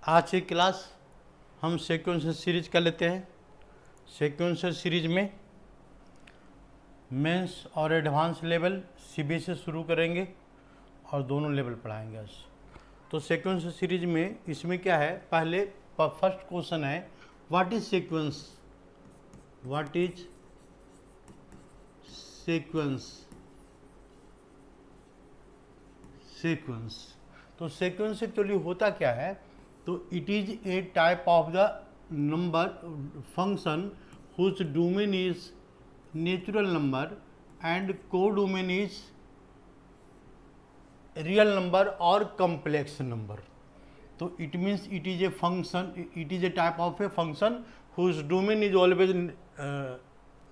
आज की क्लास हम सीक्वेंसर सीरीज कर लेते हैं। सीक्वेंसर सीरीज में मेंस और एडवांस लेवल सीबीएसई से शुरू करेंगे और दोनों लेवल पढ़ाएंगे आज। तो सीक्वेंसर सीरीज में इसमें क्या है, पहले फर्स्ट क्वेश्चन है what is sequence. What is sequence. Sequence तो सीक्वेंस एक्चुअली होता क्या है, तो it is a type of the number function whose domain is natural number and codomain is real number और कॉम्प्लेक्स नंबर। तो it means it is a function, it is a type of a function whose domain is always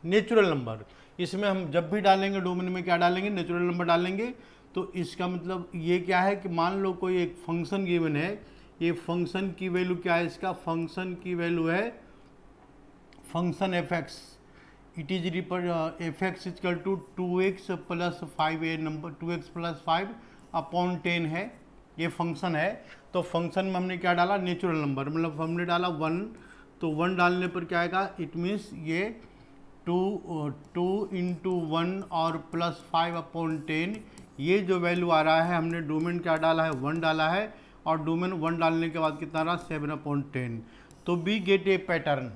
natural number. इसमें हम जब भी डालेंगे domain में क्या डालेंगे, नेचुरल नंबर डालेंगे। तो इसका मतलब ये क्या है कि मान लो कोई एक फंक्शन गिवन है, ये फंक्शन की वैल्यू क्या है, इसका फंक्शन की वैल्यू है function F X. It is F X equal to 2x plus 5, a number 2x plus 5 upon 10 है, ये फंक्शन है। तो फंक्शन में हमने क्या डाला, नेचुरल नंबर, मतलब हमने डाला 1। तो 1 डालने पर क्या आएगा, इट मीन्स ये 2 इंटू 1 और प्लस 5 अपॉन 10, ये जो वैल्यू आ रहा है, हमने डोमेन क्या डाला है, 1 डाला है, और डोमेन 1 डालने के बाद कितना रहा, 7 अपॉन 10। तो we get a pattern,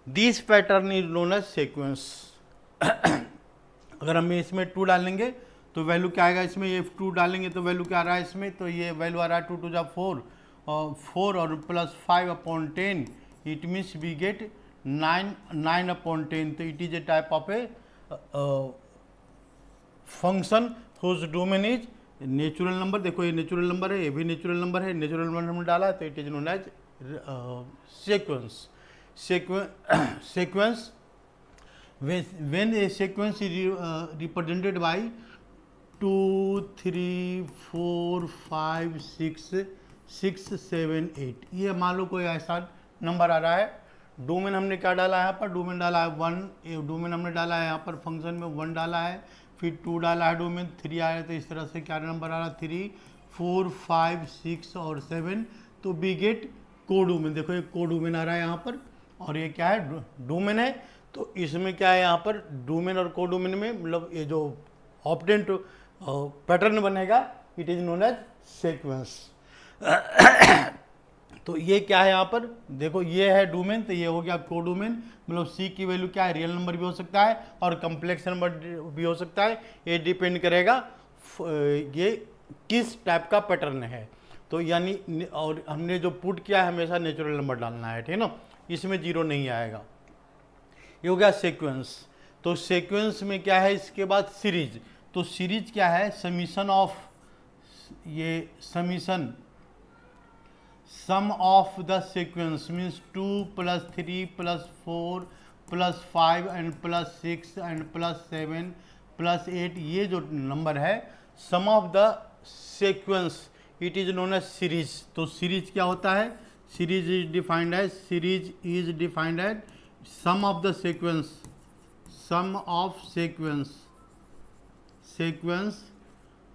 this pattern is known as sequence. अगर हम इसमें 2 डालेंगे तो वैल्यू क्या आएगा, इसमें ये 2 डालेंगे तो वैल्यू क्या आ रहा है इसमें, तो ये वैल्यू आ रहा है 2 टू जा 4 और plus 5 upon 10, it means we get 9 upon 10। तो it is a type of a function whose domain is natural number. देखो ये नेचुरल नंबर है, ये भी नेचुरल नंबर है, नेचुरल नंबर हमने डाला है, तो it is known as sequence. Sequence when a sequence is represented by 2 3 4 5 6 7 8, ये मान लो कोई ऐसा नंबर आ रहा है। डोमेन हमने क्या डाला है यहाँ पर, डोमेन डाला है 1, डोमेन हमने डाला है यहाँ पर फंक्शन में 1 डाला है, फिर 2 डाला है, डोमेन 3 आया, तो इस तरह से क्या नंबर आ रहा है 3 4 5 6 और 7। तो वी गेट को डोमेन। देखो ये को डोमेन आ रहा है यहाँ पर, और ये क्या है, डोमेन है। तो इसमें क्या है, यहाँ पर डोमेन और को डोमेन में मतलब ये जो ऑपरेंट पैटर्न बनेगा, it is known as sequence. तो ये क्या है यहाँ पर, देखो ये है डोमेन, तो ये हो गया को डोमेन, मतलब सी की वैल्यू क्या है, रियल नंबर भी हो सकता है और कम्प्लेक्स नंबर भी हो सकता है। ये डिपेंड करेगा ये किस टाइप का पैटर्न है। तो यानी और हमने जो पुट किया है हमेशा नेचुरल नंबर डालना है, ठीक है ना, इसमें 0 नहीं आएगा। ये हो गया सीक्वेंस। तो सीक्वेंस में क्या है, इसके बाद सीरीज। तो सीरीज क्या है, समीशन ऑफ, ये summation sum of the sequence means 2 plus 3 plus 4 plus 5 and plus 6 and plus 7 plus 8, ये जो नंबर है sum of the sequence, it is known as series. तो सीरीज क्या होता है, series is defined as sum of the sequence, sum of sequence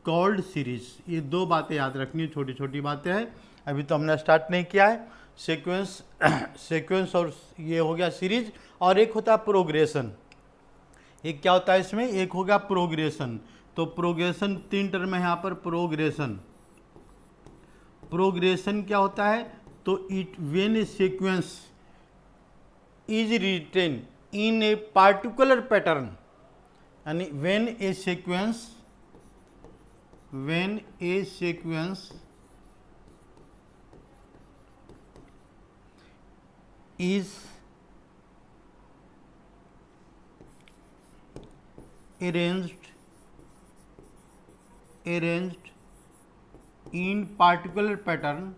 called series. ये 2 बातें याद रखनी, छोटी छोटी बातें हैं, अभी तो हमने स्टार्ट नहीं किया है। सीक्वेंस और ये हो गया सीरीज, और एक होता है प्रोग्रेशन। एक क्या होता है इसमें, एक हो गया प्रोग्रेशन। तो प्रोग्रेशन 3 टर्म है यहाँ पर। प्रोग्रेशन क्या होता है, तो it when a sequence is written in a particular pattern, यानी when a sequence is arranged in particular pattern,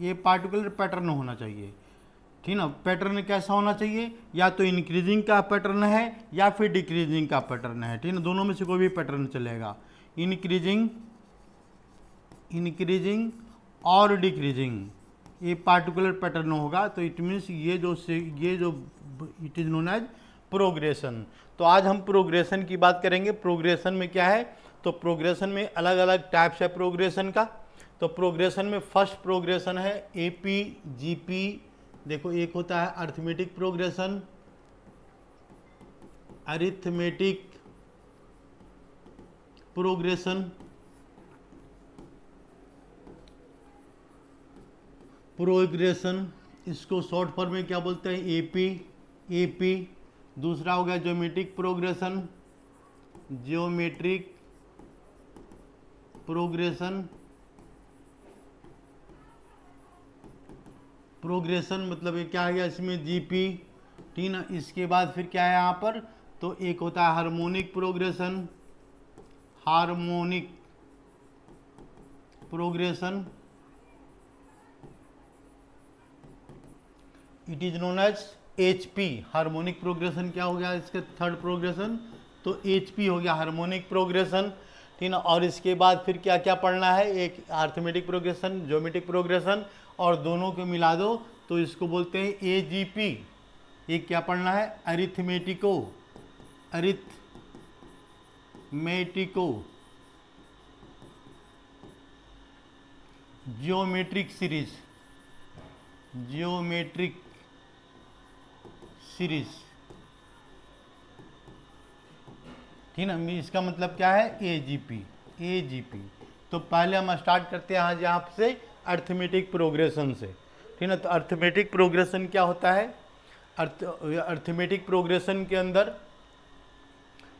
ये पार्टिकुलर पैटर्न होना चाहिए, ठीक ना। पैटर्न कैसा होना चाहिए, या तो इंक्रीजिंग का पैटर्न है या फिर डिक्रीजिंग का पैटर्न है, ठीक ना, दोनों में से कोई भी पैटर्न चलेगा। इंक्रीजिंग और डिक्रीजिंग, ये पार्टिकुलर पैटर्न होगा। तो इट मीन्स ये जो it is known as progression. तो आज हम प्रोग्रेशन की बात करेंगे। प्रोग्रेशन में क्या है, तो प्रोग्रेशन में अलग अलग टाइप्स है प्रोग्रेशन का। तो प्रोग्रेशन में फर्स्ट प्रोग्रेशन है एपी जीपी। देखो एक होता है arithmetic progression, arithmetic progression, progression इसको शॉर्ट फॉर्म में क्या बोलते हैं एपी, एपी। दूसरा हो गया geometric progression, geometric progression, progression मतलब ये क्या है गया इसमें जीपी, ठीक ना। इसके बाद फिर क्या है यहाँ पर, तो एक होता है harmonic progression, harmonic progression, it is known as HP. Harmonic progression क्या हो गया इसके थर्ड प्रोग्रेशन, तो एचपी हो गया हार्मोनिक प्रोग्रेशन, ठीक ना। और इसके बाद फिर क्या क्या पढ़ना है, एक अरिथमेटिक प्रोग्रेशन, ज्योमेट्रिक प्रोग्रेशन, और दोनों को मिला दो तो इसको बोलते हैं एजीपी। एक क्या पढ़ना है अरिथमेटिको, अरिथमेटिको जियोमेट्रिक सीरीज, जियोमेट्रिक सीरीज, ठीक ना। इसका मतलब क्या है एजीपी, एजीपी। तो पहले हम स्टार्ट करते हैं आज यहाँ से अरिथमेटिक प्रोग्रेशन से, ठीक ना। तो अरिथमेटिक प्रोग्रेशन क्या होता है, अरिथमेटिक प्रोग्रेशन के अंदर,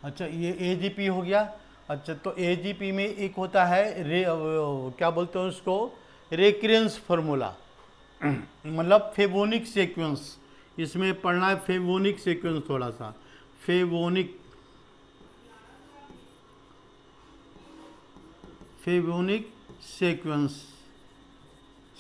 अच्छा ये एजीपी हो गया। अच्छा तो एजीपी में एक होता है क्या बोलते हैं उसको, रेकरेंस फार्मूला, मतलब फेवोनिक सीक्वेंस। इसमें पढ़ना है फेवोनिक सीक्वेंस, थोड़ा सा फेवोनिक, फेवोनिक सीक्वेंस,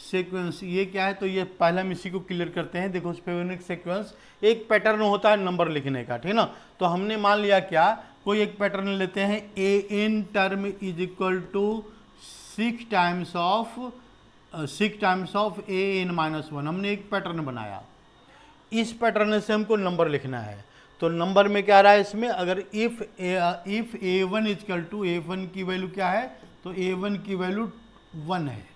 सीक्वेंस ये क्या है, तो ये पहले हम इसी को क्लियर करते हैं। देखो फेवोनिक सीक्वेंस एक पैटर्न होता है नंबर लिखने का, ठीक ना। तो हमने मान लिया क्या, कोई एक पैटर्न लेते हैं, a n term is equal to 6 times of a n minus 1। हमने एक पैटर्न बनाया, इस पैटर्न से हमको नंबर लिखना है। तो नंबर में क्या रहा है इसमें, अगर if A one equal to, A one की वैल्यू क्या है, तो ए वन की वैल्यू 1 है।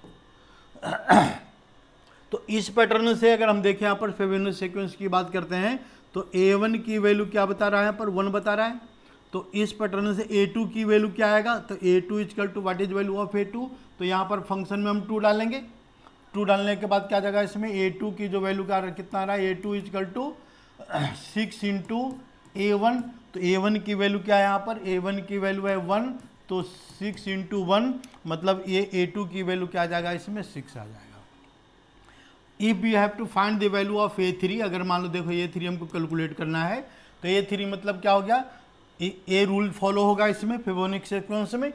तो इस पैटर्न से अगर हम देखें यहाँ पर फेवोनिक सीक्वेंस की बात करते हैं, तो a1 की वैल्यू क्या बता रहा है, यहाँ पर 1 बता रहा है। तो इस पैटर्न से a2 की वैल्यू क्या आएगा, तो a2 equal to what is value of a2, तो यहाँ पर फंक्शन में हम 2 डालेंगे। 2 डालने के बाद क्या जाएगा इसमें, a2 की जो वैल्यू कितना आ रहा है, a2 equal to 6 into a1। तो a1 की वैल्यू क्या है यहाँ पर, a1 की वैल्यू है 1, तो 6 इंटू 1 मतलब ये a2 की वैल्यू क्या आ जाएगा इसमें 6 आ जाएगा। If you have to find the value of a3, अगर मान लो देखो a3 हमको कैलकुलेट करना है, तो a3 मतलब क्या हो गया, ए रूल फॉलो होगा इसमें फेवोनिक सीक्वेंस में,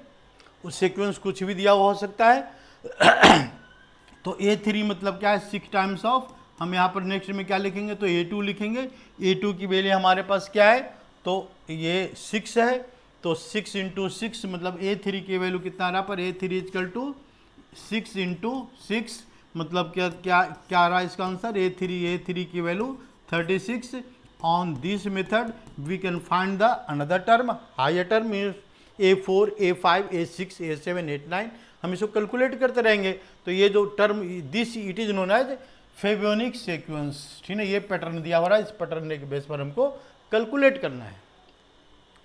उस सीक्वेंस कुछ भी दिया हुआ हो सकता है। तो a3 मतलब क्या है 6 टाइम्स ऑफ, हम यहाँ पर नेक्स्ट में क्या लिखेंगे, तो a2 लिखेंगे। a2 की वैल्यू हमारे पास क्या है, तो ये 6 है, तो 6 इंटू 6 मतलब a3 की वैल्यू कितना आ रहा पर, a3 इजकल टू 6 इंटू 6 मतलब क्या क्या क्या आ रहा है इसका आंसर, a3 की value 36। On this method we can find the another term, higher term means a4, a5, a6, a7, a9। हम इसको कैलकुलेट करते रहेंगे। तो ये जो term this it is known as Fibonacci sequence, ठीक है। ये पैटर्न दिया हुआ है, इस पैटर्न के बेस पर हमको कैलकुलेट करना है,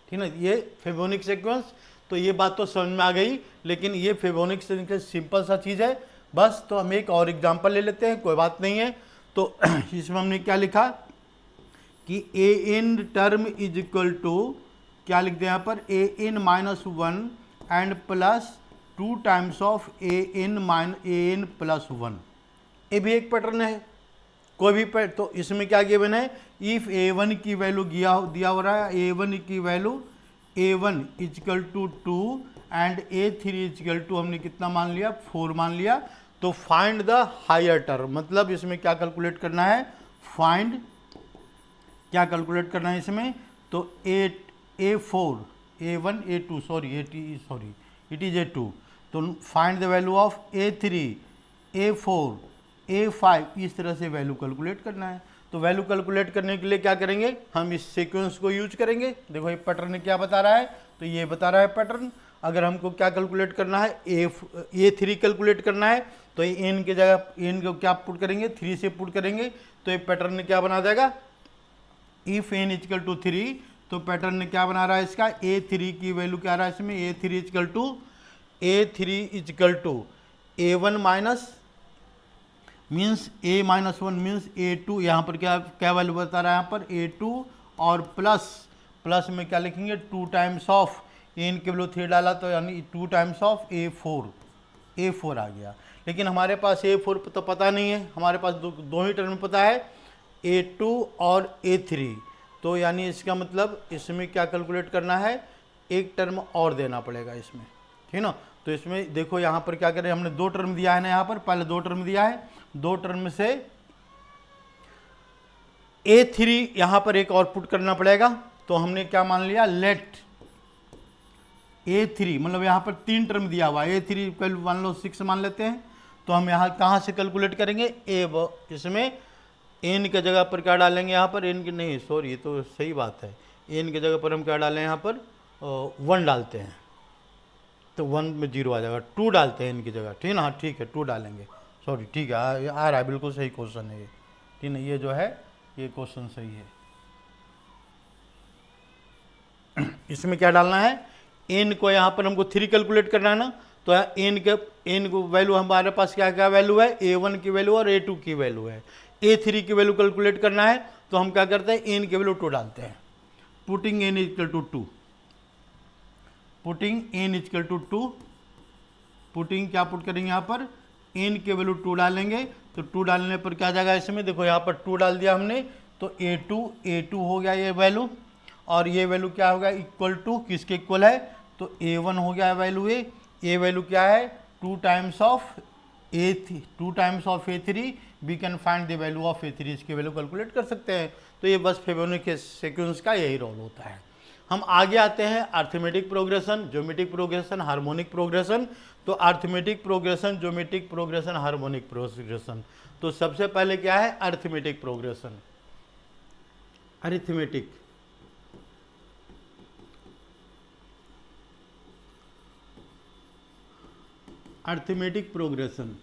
ठीक है। ये फेवोनिक सीक्वेंस, तो ये बात तो समझ में आ गई, लेकिन ये फेवोनिक सीक्वेंस सिंपल सा चीज़ है बस। तो हम एक और एग्जांपल ले लेते हैं, कोई बात नहीं है। तो इसमें हमने क्या लिखा कि a n term is equal to, क्या लिख दिया यहाँ पर, a n minus 1 and plus 2 times of a n plus 1। ये भी एक पैटर्न है, कोई भी तो इसमें क्या गिवन है, इफ a1 की वैल्यू दिया हो रहा है, a1 की value a1 equal to 2 and a3 equal to हमने कितना मान लिया, 4 मान लिया। तो फाइंड द हायर टर्म, मतलब इसमें क्या कैलकुलेट करना है, फाइंड क्या कैलकुलेट करना है इसमें, तो a4 a1 a2 sorry it is a2। तो find the value of a3 a4 a5, इस तरह से वैल्यू कैलकुलेट करना है। तो वैल्यू कैलकुलेट करने के लिए क्या करेंगे, हम इस सीक्वेंस को यूज करेंगे। देखो ये पैटर्न क्या बता रहा है, तो ये बता रहा है पैटर्न। अगर हमको क्या कैलकुलेट करना है, A3 कैलकुलेट करना है, तो ये एन की जगह एन को क्या पुट करेंगे, 3 से पुट करेंगे, तो ये पैटर्न क्या बना देगा, इफ एन इजकल टू 3, तो पैटर्न ने क्या बना रहा है इसका, A3 की वैल्यू क्या आ रहा है इसमें, A3 equal to A1 minus means A-1 means A2, यहाँ पर क्या क्या वैल्यू बता रहा है यहाँ पर A2, और प्लस में क्या लिखेंगे 2 टाइम्स ऑफ एन के वैल्यू 3 डाला तो यानी 2 टाइम्स ऑफ A4 आ गया। लेकिन हमारे पास A4 तो पता नहीं है, हमारे पास दो ही टर्म पता है, A2 और A3, तो यानी इसका मतलब इसमें क्या कैलकुलेट करना है, एक टर्म और देना पड़ेगा इसमें, ठीक ना। तो इसमें देखो यहाँ पर क्या करें, हमने 2 टर्म दिया है ना, यहाँ पर पहले 2 टर्म दिया है, 2 टर्म से A3 यहाँ पर एक और पुट करना पड़ेगा, तो हमने क्या मान लिया, लेट A3 मतलब यहाँ पर 3 टर्म दिया हुआ है, A3 वैल्यू मान लो 6 मान लेते हैं, तो हम यहाँ कहाँ से कैलकुलेट करेंगे, इसमें एन के जगह पर क्या डालेंगे, यहाँ पर एन की नहीं सॉरी ये तो सही बात है, एन के जगह पर हम क्या डालें, यहाँ पर 1 डालते हैं, तो 1 में 0 आ जाएगा, 2 डालते हैं इनकी जगह, ठीक है ना, हाँ ठीक है 2 डालेंगे, सॉरी ठीक है आ रहा है, बिल्कुल सही क्वेश्चन है ये, ठीक है, ये जो है ये क्वेश्चन सही है। इसमें क्या डालना है, एन को यहाँ पर हमको 3 कैलकुलेट करना है ना, तो एन को वैल्यू हमारे पास क्या क्या वैल्यू है, A1 की वैल्यू और A2 की वैल्यू है, A3 की वैल्यू कैलकुलेट करना है, तो हम क्या करते हैं, एन की वैल्यू 2 डालते हैं, putting N equal to 2, putting N equal to 2, putting क्या पुट करेंगे यहाँ पर, एन के वैल्यू 2 डालेंगे, तो 2 डालने पर क्या जाएगा इसमें, देखो यहाँ पर 2 डाल दिया हमने, तो A2 हो गया ये वैल्यू, और ये वैल्यू क्या होगा, इक्वल टू किसके इक्वल है, तो A1 हो गया वैल्यू, ये वैल्यू क्या है 2 times of A3, we can find the value of A3, इसकी वैल्यू कैलकुलेट कर सकते हैं। तो ये बस फिबोनाची सीक्वेंस का यही रोल होता है। हम आगे आते हैं arithmetic progression, geometric progression, harmonic progression. तो arithmetic progression, geometric progression, harmonic progression. तो सबसे पहले क्या है, arithmetic progression, arithmetic arithmetic progression.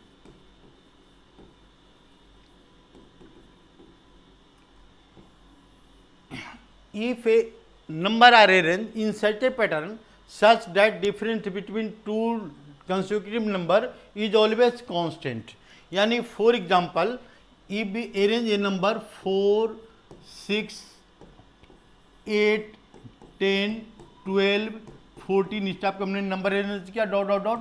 If a number are arranged in such a pattern such that difference between two consecutive number is always constant, यानी for example if we arrange a number 4, 6, 8, 10, 12, 14 इस type का हमने number arrange किया dot dot dot,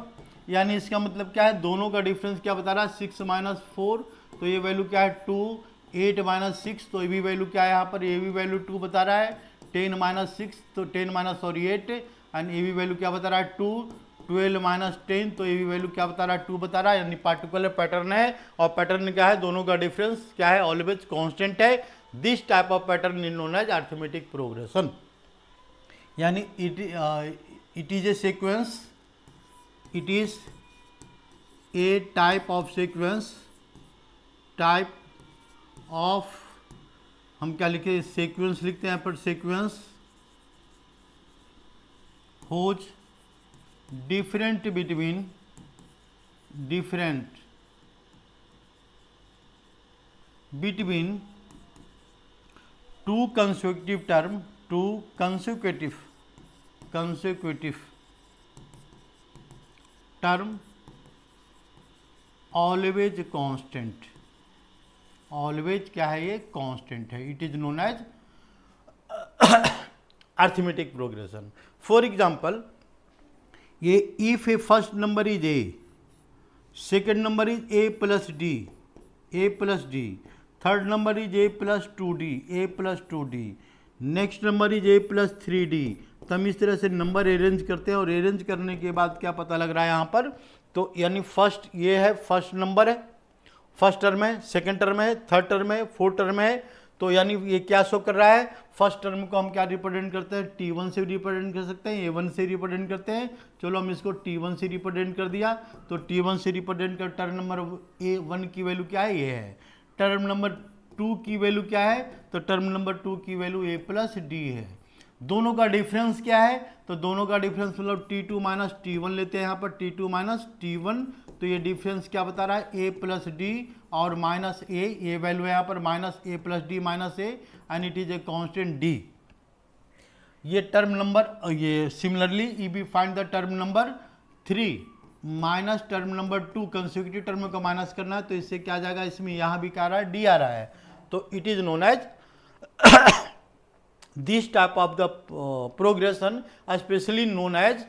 यानी इसका मतलब क्या है, दोनों का डिफरेंस क्या बता रहा है, 6 माइनस 4, तो ये वैल्यू क्या है 2, 8 माइनस 6, तो ये भी वैल्यू क्या है यहाँ पर, ये भी वैल्यू 2 बता रहा है, 10 माइनस 6 तो 10 माइनस सॉरी 8, एंड ये भी वैल्यू क्या बता रहा है 2, 12 माइनस 10, तो ये भी वैल्यू क्या बता रहा है 2 बता रहा है, यानी पार्टिकुलर पैटर्न है, और पैटर्न क्या है, दोनों का डिफरेंस क्या है, ऑलवेज कांस्टेंट है। This type of pattern is known as arithmetic progression, यानी it is a sequence, it is a type of sequence, type of, हम क्या लिखे, सीक्वेंस लिखते हैं यहाँ पर, sequence whose different between two consecutive term, two consecutive term always constant, always क्या है, ये कांस्टेंट है, it is known as arithmetic progression. For example ये if a first number is A, second number is a plus D, third number is a plus 2d, next number is a plus 3d, तो हम इस तरह से number arrange करते हैं, और arrange करने के बाद क्या पता लग रहा है यहाँ पर, तो यानी फर्स्ट ये है, फर्स्ट नंबर है, फर्स्ट टर्म है, सेकंड टर्म है, थर्ड टर्म है, फोर्थ टर्म है, तो यानी ये क्या शो कर रहा है, फर्स्ट टर्म को हम क्या रिप्रेजेंट करते हैं, T1 से रिप्रेजेंट कर सकते हैं, A1 से रिप्रेजेंट करते हैं, चलो हम इसको T1 से रिप्रेजेंट कर दिया, तो T1 से रिप्रेजेंट कर टर्म नंबर A1 की वैल्यू क्या है, ये है, टर्म नंबर 2 की वैल्यू क्या है, तो टर्म नंबर 2 की वैल्यू A प्लस डी है, दोनों का डिफरेंस क्या है, तो दोनों का डिफरेंस मतलब T2 माइनस T1 लेते हैं यहाँ पर, T2 माइनस T1, तो ये डिफरेंस क्या बता रहा है, a प्लस डी और माइनस ए वैल्यू है यहाँ पर minus a plus D minus A, and it is a constant d। ये टर्म नंबर, ये similarly if we find the term number 3 minus term number 2, consecutive term को minus करना है, तो इससे क्या आ जाएगा, इसमें यहाँ भी क्या आ रहा है, डी आ रहा है, तो it is known as this type of the progression especially known as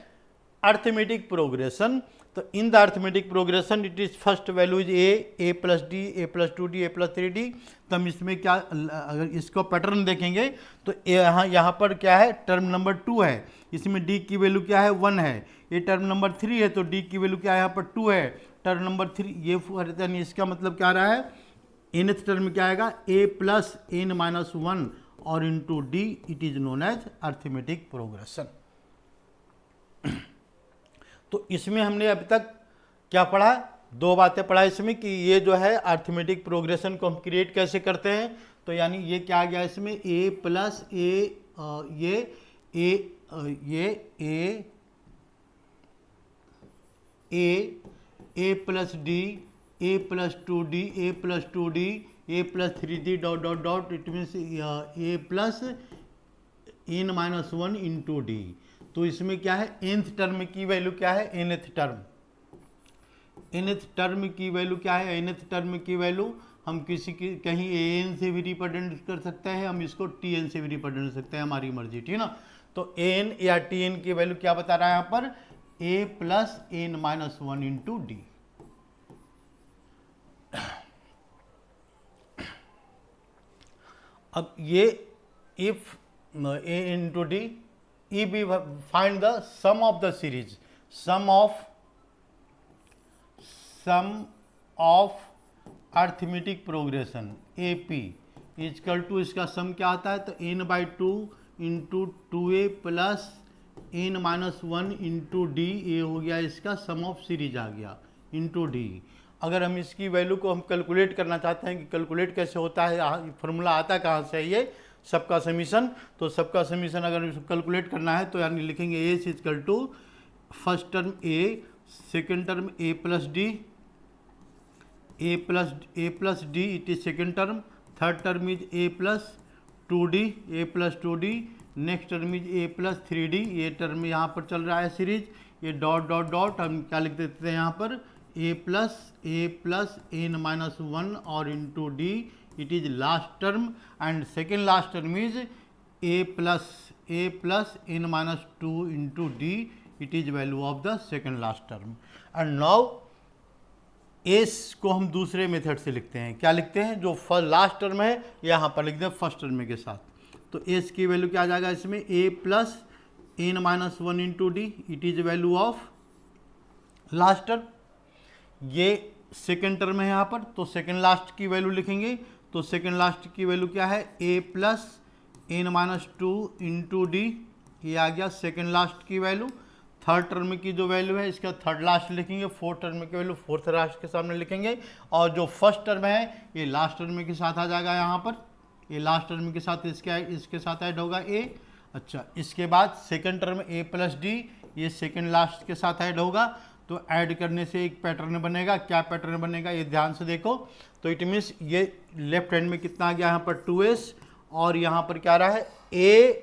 arithmetic progression। तो in the arithmetic progression it is first value is a plus d, a plus 2d, a plus 3d। तो हम इसमें क्या, अगर इसको pattern देखेंगे तो यहाँ पर क्या है, टर्म नंबर 2 है, इसमें d की वैल्यू क्या है, 1 है, ये टर्म नंबर 3 है तो d की वैल्यू क्या है, यहाँ पर 2 है, टर्म नंबर 3 ये, यानी इसका मतलब क्या रहा है, nth टर्म में क्या आएगा, a प्लस n माइनस 1 और into D, it is known as arithmetic progression. तो इसमें हमने अभी तक क्या पढ़ा, दो बातें पढ़ा इसमें कि ये जो है अर्थमेटिक प्रोग्रेशन को हम क्रिएट कैसे करते हैं, तो यानी ये क्या आ गया इसमें, a plus A plus d, a plus 2d, a plus 2d, a plus 3d dot dot dot, it means A plus n minus 1 into D. तो इसमें क्या है, nth टर्म की वैल्यू क्या है, nth टर्म, nth टर्म की value क्या है, nth टर्म की वैल्यू हम किसी की कहीं an से भी रिप्रेजेंट कर सकते हैं, हम इसको tn से भी रिप्रेजेंट कर सकते हैं, हमारी मर्जी, ठीक है ना। तो an या tn की वैल्यू क्या बता रहा है यहाँ पर, a plus n minus 1 into D. अब ये if a into D, if we find the sum of the series, sum of arithmetic progression AP equal to, इसका सम क्या आता है, तो n/2 into 2a plus n minus 1 into D, ये हो गया इसका सम ऑफ सीरीज आ गया इंटू डी। अगर हम इसकी वैल्यू को हम कैलकुलेट करना चाहते हैं कि कैलकुलेट कैसे होता है, फॉर्मूला आता कहाँ से है, ये सबका समीशन, तो सबका समीशन अगर कैलकुलेट करना है तो यानी लिखेंगे a equal to first term a, second term a plus d, a plus d, it is second term, third term is a plus 2d, a plus 2d, next term is a plus 3d, ये term यहाँ पर चल रहा है series, ये dot dot dot हम क्या लिख देते हैं यहाँ पर, ए प्लस n माइनस 1 और into D, it is last term, and second last term is a plus n minus 2 into D, it is value of the second last term. And now S को हम दूसरे method से लिखते हैं, क्या लिखते हैं, जो लास्ट टर्म है यहाँ पर लिखते हैं फर्स्ट टर्म के साथ, तो एस की वैल्यू क्या आ जाएगा इसमें, a plus n minus 1 into D, it is value of last term. ये सेकेंड टर्म है यहाँ पर, तो सेकेंड लास्ट की वैल्यू लिखेंगे, तो सेकेंड लास्ट की वैल्यू क्या है, a plus n minus 2 into D, ये आ गया सेकेंड लास्ट की वैल्यू। थर्ड टर्म की जो वैल्यू है इसका थर्ड लास्ट लिखेंगे, फोर्थ टर्म की वैल्यू फोर्थ लास्ट के सामने लिखेंगे, और जो फर्स्ट टर्म है ये लास्ट टर्म के साथ आ जाएगा यहाँ पर, ये लास्ट टर्म के साथ इसके साथ ऐड होगा a। अच्छा, इसके बाद second term a plus D, ये सेकेंड लास्ट के साथ ऐड होगा, तो ऐड करने से एक पैटर्न बनेगा, क्या पैटर्न बनेगा ये ध्यान से देखो, तो इट मीन्स ये लेफ्ट हैंड में कितना आ गया यहाँ पर 2s, और यहाँ पर क्या रहा है a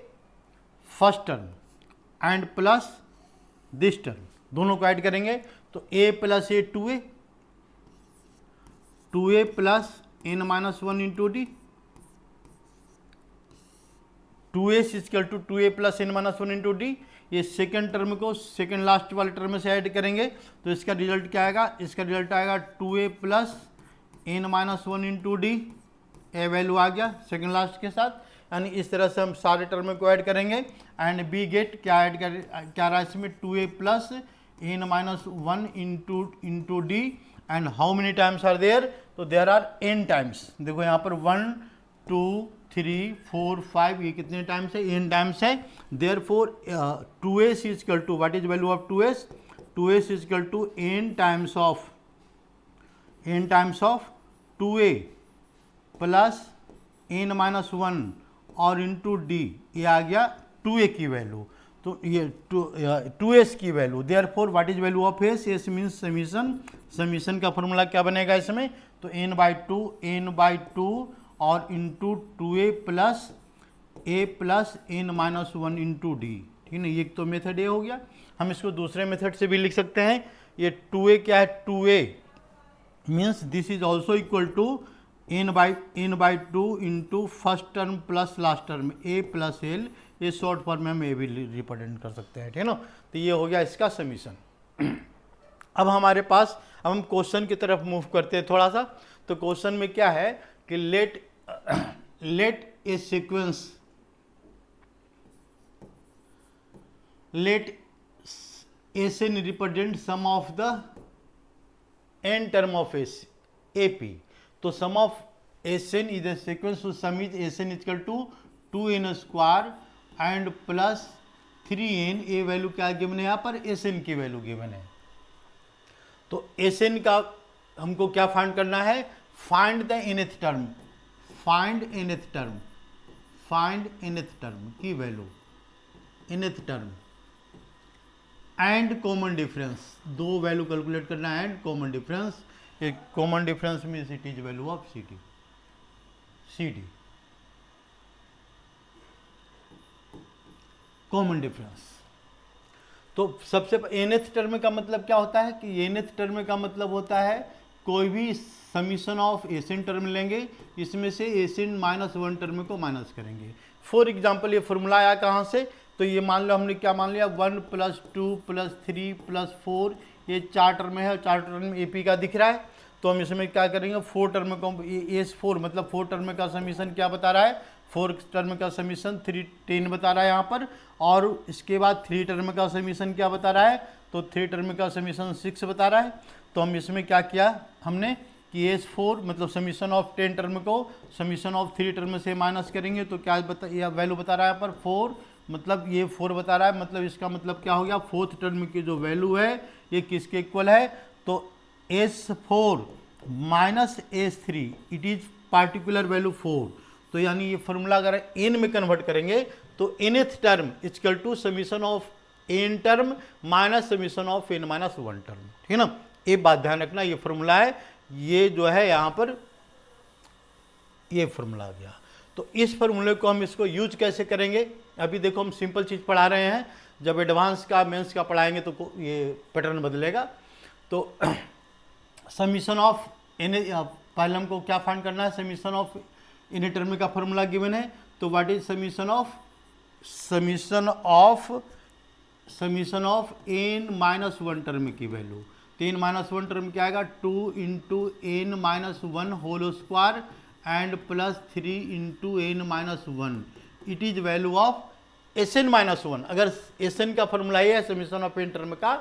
first term and plus this term, दोनों को ऐड करेंगे, तो a plus A 2a plus n minus 1 into D, 2s equal to 2a plus n minus 1 into D. ये सेकेंड टर्म को सेकेंड लास्ट वाले टर्म से add करेंगे, तो इसका रिजल्ट क्या आएगा, इसका रिजल्ट आएगा 2a plus n minus 1 into d, a value आ गया सेकेंड लास्ट के साथ, यानी इस तरह से हम सारे टर्म को ऐड करेंगे, एंड बी गेट क्या ऐड कर क्या रहा है इसमें, 2a plus n minus 1 into D, and how many times are there, तो देयर आर n टाइम्स, देखो यहाँ पर 1 2 3 4 5, ये कितने टाइम्स है, n टाइम्स है, therefore 2s equal to what is value of 2s, 2s equal to n times of 2a plus n minus 1 और into D, ये आ गया 2a की वैल्यू, तो ये 2s की value, therefore what is value of S, S means summation, summation का formula क्या बनेगा इसमें, तो n/2 और into 2a plus a plus n-1 into D, ठीक है। ये तो मेथड ए हो गया। हम इसको दूसरे मेथड से भी लिख सकते हैं। ये 2a क्या है, 2a means this is also equal to n/2 into first term plus last term a plus L, ये शॉर्ट फॉर्म में हम ए भी रिप्रेजेंट कर सकते हैं, ठीक है ना। तो ये हो गया इसका समीशन। अब हमारे पास, अब हम क्वेश्चन की तरफ मूव करते हैं थोड़ा सा। तो क्वेश्चन में क्या है कि late A sequence, let Sn represent sum of the n term of AP. तो sum of Sn is a sequence whose sum is Sn is equal to 2n square and plus 3n। ये value क्या given है यहाँ पर, Sn की value given है। तो Sn का हमको क्या फाइंड करना है, find the nth term, find nth term, find nth term की value, nth term and common difference, दो वैल्यू कैलकुलेट करना है एंड कॉमन डिफरेंस। एक common difference means it is value of c d, common difference. तो सबसे nth term का मतलब क्या होता है कि nth टर्म का मतलब होता है कोई भी समीशन ऑफ Sn टर्म लेंगे, इसमें से Sn-1 टर्म को माइनस करेंगे। फॉर एग्जाम्पल ये फॉर्मूला आया कहाँ से, तो ये मान लो हमने क्या मान लिया, 1 + 2 + 3 + 4, ये 4 टर्म है, 4 टर्म AP का दिख रहा है। तो हम इसमें क्या करेंगे, 4 टर्म का S4 मतलब 4 टर्म का समीशन क्या बता रहा है, 4 टर्म का समीशन 310 बता रहा है यहाँ पर। और इसके बाद 3 टर्म का समीशन क्या बता रहा है, तो 3 टर्म का समीशन 6 बता रहा है। तो हम इसमें क्या किया हमने कि S4 मतलब समीशन ऑफ 10 टर्म को समीशन ऑफ 3 टर्म से माइनस करेंगे, तो क्या यह वैल्यू बता रहा है यहाँ पर 4, मतलब ये 4 बता रहा है, मतलब इसका मतलब क्या हो गया, 4th टर्म की जो वैल्यू है ये किसके इक्वल है, तो S4 minus S3 it is particular value 4। तो यानी ये फॉर्मूला अगर n में कन्वर्ट करेंगे तो nth term equal to summation of n term minus summation of n-1 term, ठीक है ना। ये बात ध्यान रखना, ये फॉर्मूला है, ये जो है यहाँ पर ये फॉर्मूला आ गया। तो इस फॉर्मूले को हम इसको यूज कैसे करेंगे, अभी देखो हम सिंपल चीज़ पढ़ा रहे हैं, जब एडवांस का मेंस का पढ़ाएंगे तो ये पैटर्न बदलेगा। तो समीशन ऑफ एन, पहले हमको क्या फाइंड करना है, समीशन ऑफ एन टर्म का फॉर्मूला गिवन है। तो what is summation of n-1 term की वैल्यू, तो n-1 टर्म क्या आएगा, 2 × n-1 whole square and plus 3 × n-1, it is value of Sn-1। अगर Sn का फॉर्मूला ये है समीशन ऑफ n टर्म का,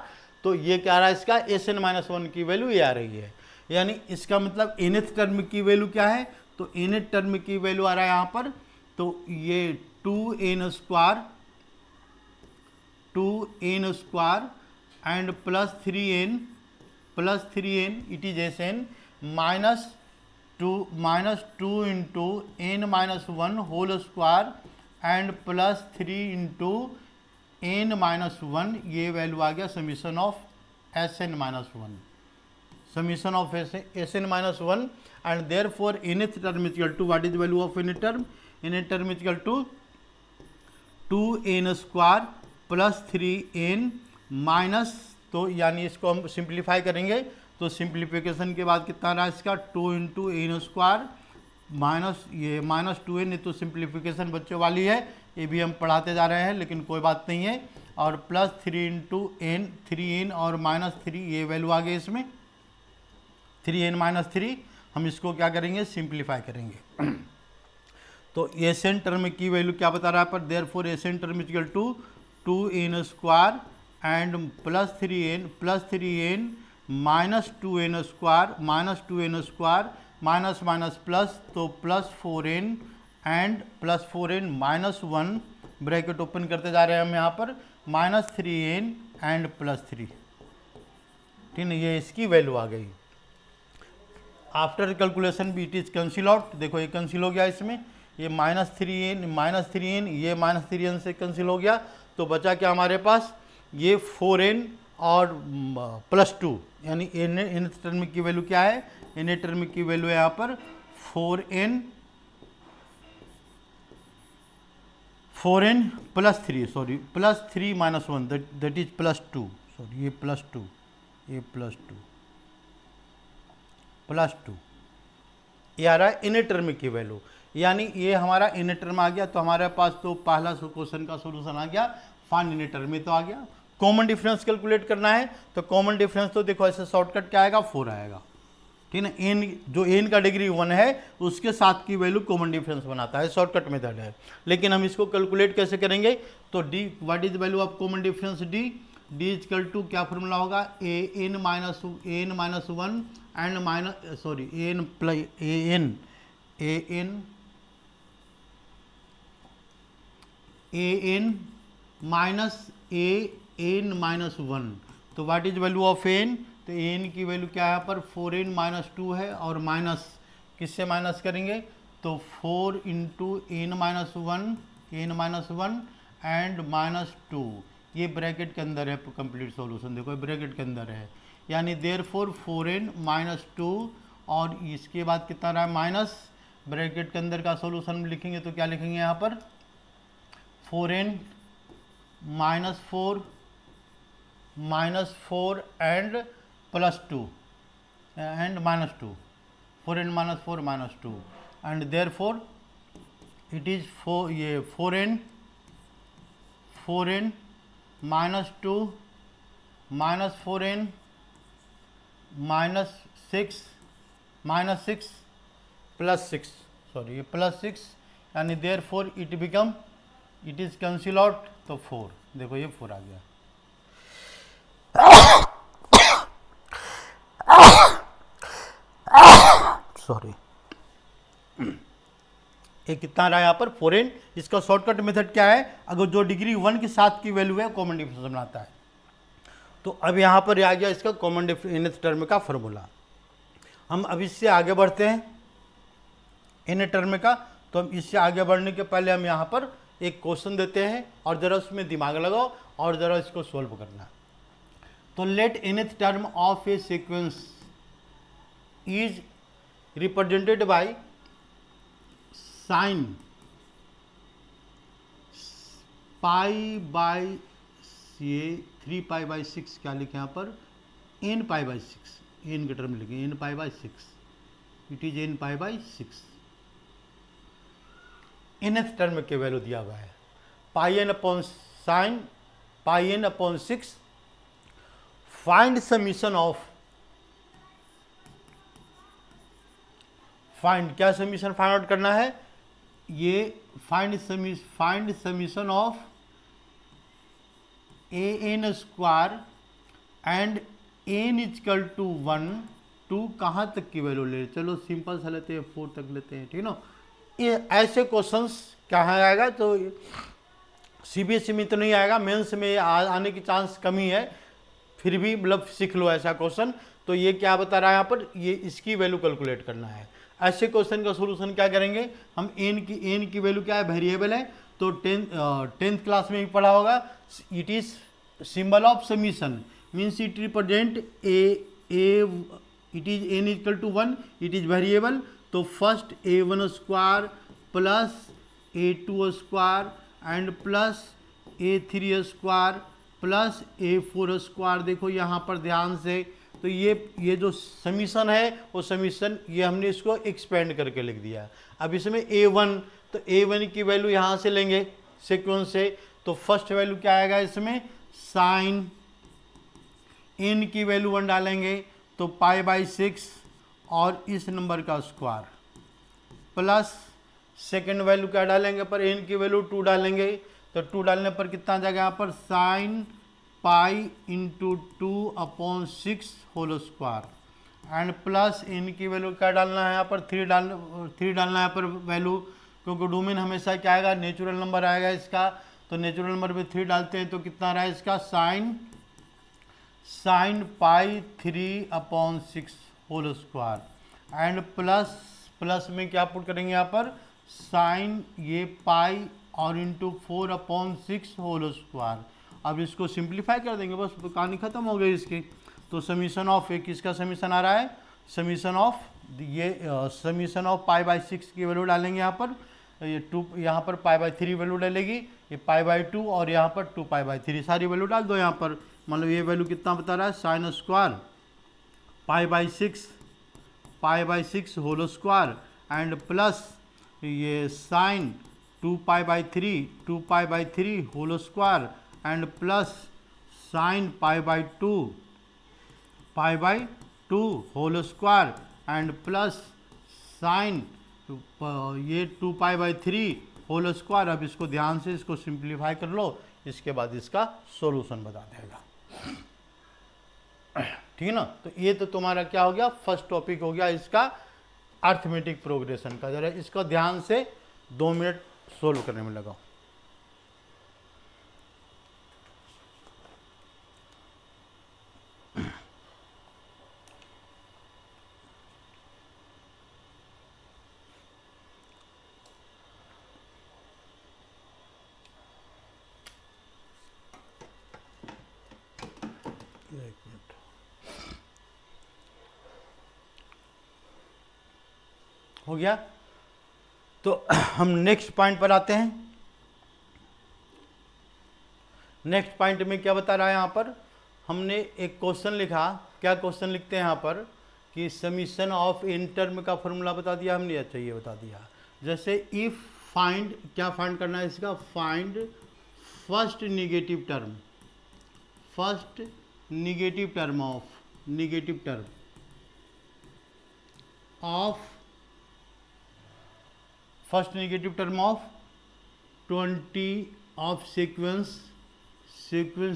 तो ये क्या आ रहा है इसका Sn-1 की वैल्यू ये आ रही है। यानी इसका मतलब nth टर्म की वैल्यू क्या है, तो nth टर्म की वैल्यू आ रहा है यहाँ पर, तो ये 2n square and plus 3n it is Sn minus 2 × n-1 whole square and plus 3 × n-1, ये वैल्यू आ गया summation of Sn-1, summation of Sn-1 and therefore nth term equal to what is value of nth term equal to 2n square plus 3n minus, तो यानी इसको हम simplify करेंगे तो simplification के बाद कितना रहा इसका 2 × n स्क्वायर माइनस ये माइनस 2n, तो सिंप्लीफिकेशन बच्चों वाली है, ये भी हम पढ़ाते जा रहे हैं लेकिन कोई बात नहीं है। और प्लस 3 × n और माइनस 3, ये वैल्यू आ गई इसमें 3n - 3, हम इसको क्या करेंगे सिंप्लीफाई करेंगे। तो Sn टर्म की वैल्यू क्या बता रहा है पर, therefore Sn term equal to 2n square and plus 3n minus 2n square minus minus plus, तो plus 4n and plus 4n minus 1 bracket open करते जा रहे हैं हम यहाँ पर, माइनस 3n एंड प्लस 3, ठीक है, ये इसकी वैल्यू आ गई। आफ्टर कैलकुलेशन भी इट इज कैंसिल आउट, देखो ये कैंसिल हो गया इसमें, ये -3n, ये -3n से कैंसिल हो गया, तो बचा क्या हमारे पास, ये 4n और +2, यानी n टर्म की वैल्यू क्या है, n टर्म की वैल्यू है यहाँ पर 4n +3, sorry +3 - 1, that is +2, sorry ये +2, ये +2 ये आ रहा है इन टर्म की वैल्यू, यानी ये हमारा इन टर्म आ गया। तो हमारे पास तो पहला क्वेश्चन का सोल्यूशन आ गया, फाइंड इन टर्म में तो आ गया। कॉमन डिफरेंस कैलकुलेट करना है, तो कॉमन डिफरेंस तो देखो ऐसे शॉर्टकट क्या आएगा, 4 आएगा, ठीक है ना। एन जो एन का डिग्री 1 है उसके साथ की वैल्यू कॉमन डिफरेंस बनाता है, शॉर्टकट मेथड है। लेकिन हम इसको कैलकुलेट कैसे करेंगे, तो D what is value of common difference, D equal to क्या फॉर्मूला होगा, N minus 1 and minus sorry N minus 1। तो what is value of N, तो एन की वैल्यू क्या है यहाँ पर 4n - 2 है, और माइनस किससे माइनस करेंगे, तो 4 × n - 1 एंड -2, ये ब्रैकेट के अंदर है कंप्लीट सॉल्यूशन, देखो ब्रैकेट के अंदर है, यानी देयरफॉर 4n - 2, और इसके बाद कितना रहा है माइनस, ब्रैकेट के अंदर का सॉल्यूशन लिखेंगे तो क्या लिखेंगे यहाँ पर 4n - 4 and +2 and -2, 4n - 4 -2, and therefore it is 4n - 2 -4n -6 +6, sorry ये +6, यानी therefore it is cancel out, तो 4, देखो ये 4 आ गया। सॉरी ये कितना रहा यहाँ पर 4n। इसका शॉर्टकट मेथड क्या है, अगर जो डिग्री 1 के साथ की वैल्यू है कॉमन डिफरेंस बनाता है। तो अब यहाँ पर आ गया इसका कॉमन डिफरेंस टर्म का फॉर्मूला। हम अब इससे आगे बढ़ते हैं इन टर्म का, तो हम इससे आगे बढ़ने के पहले हम यहाँ पर एक क्वेश्चन देते हैं, और ज़रा उसमें दिमाग लगाओ और ज़रा इसको सोल्व करना। तो let nth term of a sequence is represented by sine ये 3π/6, क्या लिखे यहाँ पर nπ/6, n के टर्म लिखे nπ/6, इट इज nπ/6। nth टर्म के वैल्यू दिया हुआ है πn/sin πn/6, find summation of, find क्या समीशन फाइंड आउट करना है, ये find summation of an square and n equal to 1 to कहाँ तक की वैल्यू ले, चलो सिंपल सा लेते हैं 4 तक लेते हैं, ठीक है ना। ये ऐसे क्वेश्चंस कहाँ आएगा, तो CBSE में तो नहीं आएगा, मेंस में आने की चांस कमी है, फिर भी मतलब सीख लो ऐसा क्वेश्चन। तो ये क्या बता रहा है यहाँ पर, ये इसकी वैल्यू कैलकुलेट करना है। ऐसे क्वेश्चन का सोल्यूशन क्या करेंगे हम, n की वैल्यू क्या है, वेरिएबल है, तो 10th क्लास में भी पढ़ा होगा, it is symbol of summation, means it represent it is n equal to 1, it is variable, तो first a1 square plus a2 square and plus a3 square plus a4 square. देखो यहाँ पर ध्यान से, तो ये जो समीशन है वो समीशन, ये हमने इसको एक्सपेंड करके लिख दिया। अब इसमें a1, तो a1 की वैल्यू यहाँ से लेंगे सीक्वेंस से, तो फर्स्ट वैल्यू क्या आएगा इसमें, साइन n की वैल्यू 1 डालेंगे तो π/6 और इस नंबर का स्क्वायर, प्लस सेकेंड वैल्यू क्या डालेंगे पर n की वैल्यू 2 डालेंगे, तो 2 डालने पर कितना आ जाएगा यहाँ पर sine pi into 2/6 whole square, and plus n की वैल्यू क्या डालना है यहाँ पर 3 डालना है यहाँ पर वैल्यू, क्योंकि डोमेन हमेशा क्या आएगा, नेचुरल नंबर आएगा इसका, तो नेचुरल नंबर पे 3 डालते हैं तो कितना रहा है इसका sine pi 3/6 whole square, and plus में क्या पुट करेंगे यहाँ पर साइन ये पाई और इंटू 4/6 होल स्क्वायर। अब इसको सिंप्लीफाई कर देंगे, बस कहानी खत्म हो गई इसकी। तो समीशन ऑफ एक किसका समीशन आ रहा है, समीशन ऑफ ये समीशन ऑफ π/6 की वैल्यू डालेंगे यहाँ पर, ये 2 यहाँ पर π/3 वैल्यू डालेगी, ये π/2 और यहाँ पर 2π/3 सारी वैल्यू डाल दो यहाँ पर। मतलब ये वैल्यू कितना बता रहा है, sine square π/6 whole square and plus ये sine 2π/3 whole square and plus sine π/2 whole square and plus sine ये 2π/3 होल स्क्वायर। अब इसको ध्यान से इसको सिंप्लीफाई कर लो, इसके बाद इसका सॉल्यूशन बता देगा, ठीक है ना। तो ये तो तुम्हारा क्या हो गया, फर्स्ट टॉपिक हो गया इसका अर्थमेटिक प्रोग्रेशन का। जरा इसको ध्यान से 2 मिनट सोल्व करने में लगाओ। हो गया। तो हम नेक्स्ट पॉइंट पर आते हैं। नेक्स्ट पॉइंट में क्या बता रहा है, यहाँ पर हमने एक क्वेश्चन लिखा। क्या क्वेश्चन लिखते हैं यहाँ पर कि समीशन ऑफ इन टर्म का फॉर्मूला बता दिया हमने, अच्छा ये बता दिया। जैसे इफ फाइंड, क्या फाइंड करना है इसका, find first negative term of 20 of sequence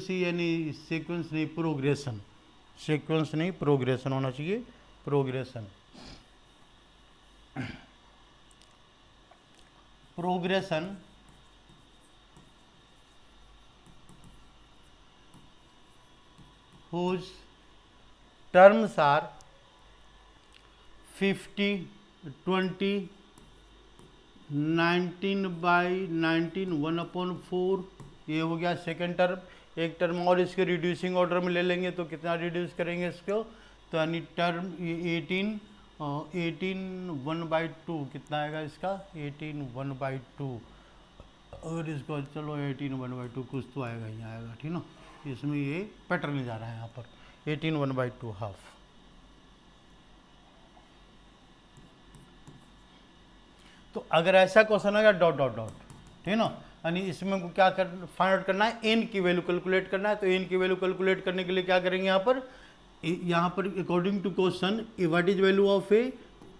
ही, यानी सीक्वेंस नहीं प्रोग्रेशन होना चाहिए, प्रोग्रेशन whose terms are 50, 20, 19/19, 1/4, ये हो गया सेकेंड टर्म। एक टर्म और इसके रिड्यूसिंग ऑर्डर में ले लेंगे तो कितना रिड्यूस करेंगे इसको, तो यानी टर्म ये 18 1/2 कितना आएगा इसका, 18 1/2। और इसको चलो 18 1/2 कुछ तो आएगा, ही आएगा, ठीक ना। इसमें ये पैटर्न जा रहा है यहाँ पर 18 1/2 हाफ। तो अगर ऐसा क्वेश्चन आएगा डॉट डॉट डॉट, ठीक है ना, यानी इसमें क्या कर फाइंड आउट करना है, एन की वैल्यू कैलकुलेट करना है। तो एन की वैल्यू कैलकुलेट करने के लिए क्या करेंगे यहाँ पर according to question what is value of a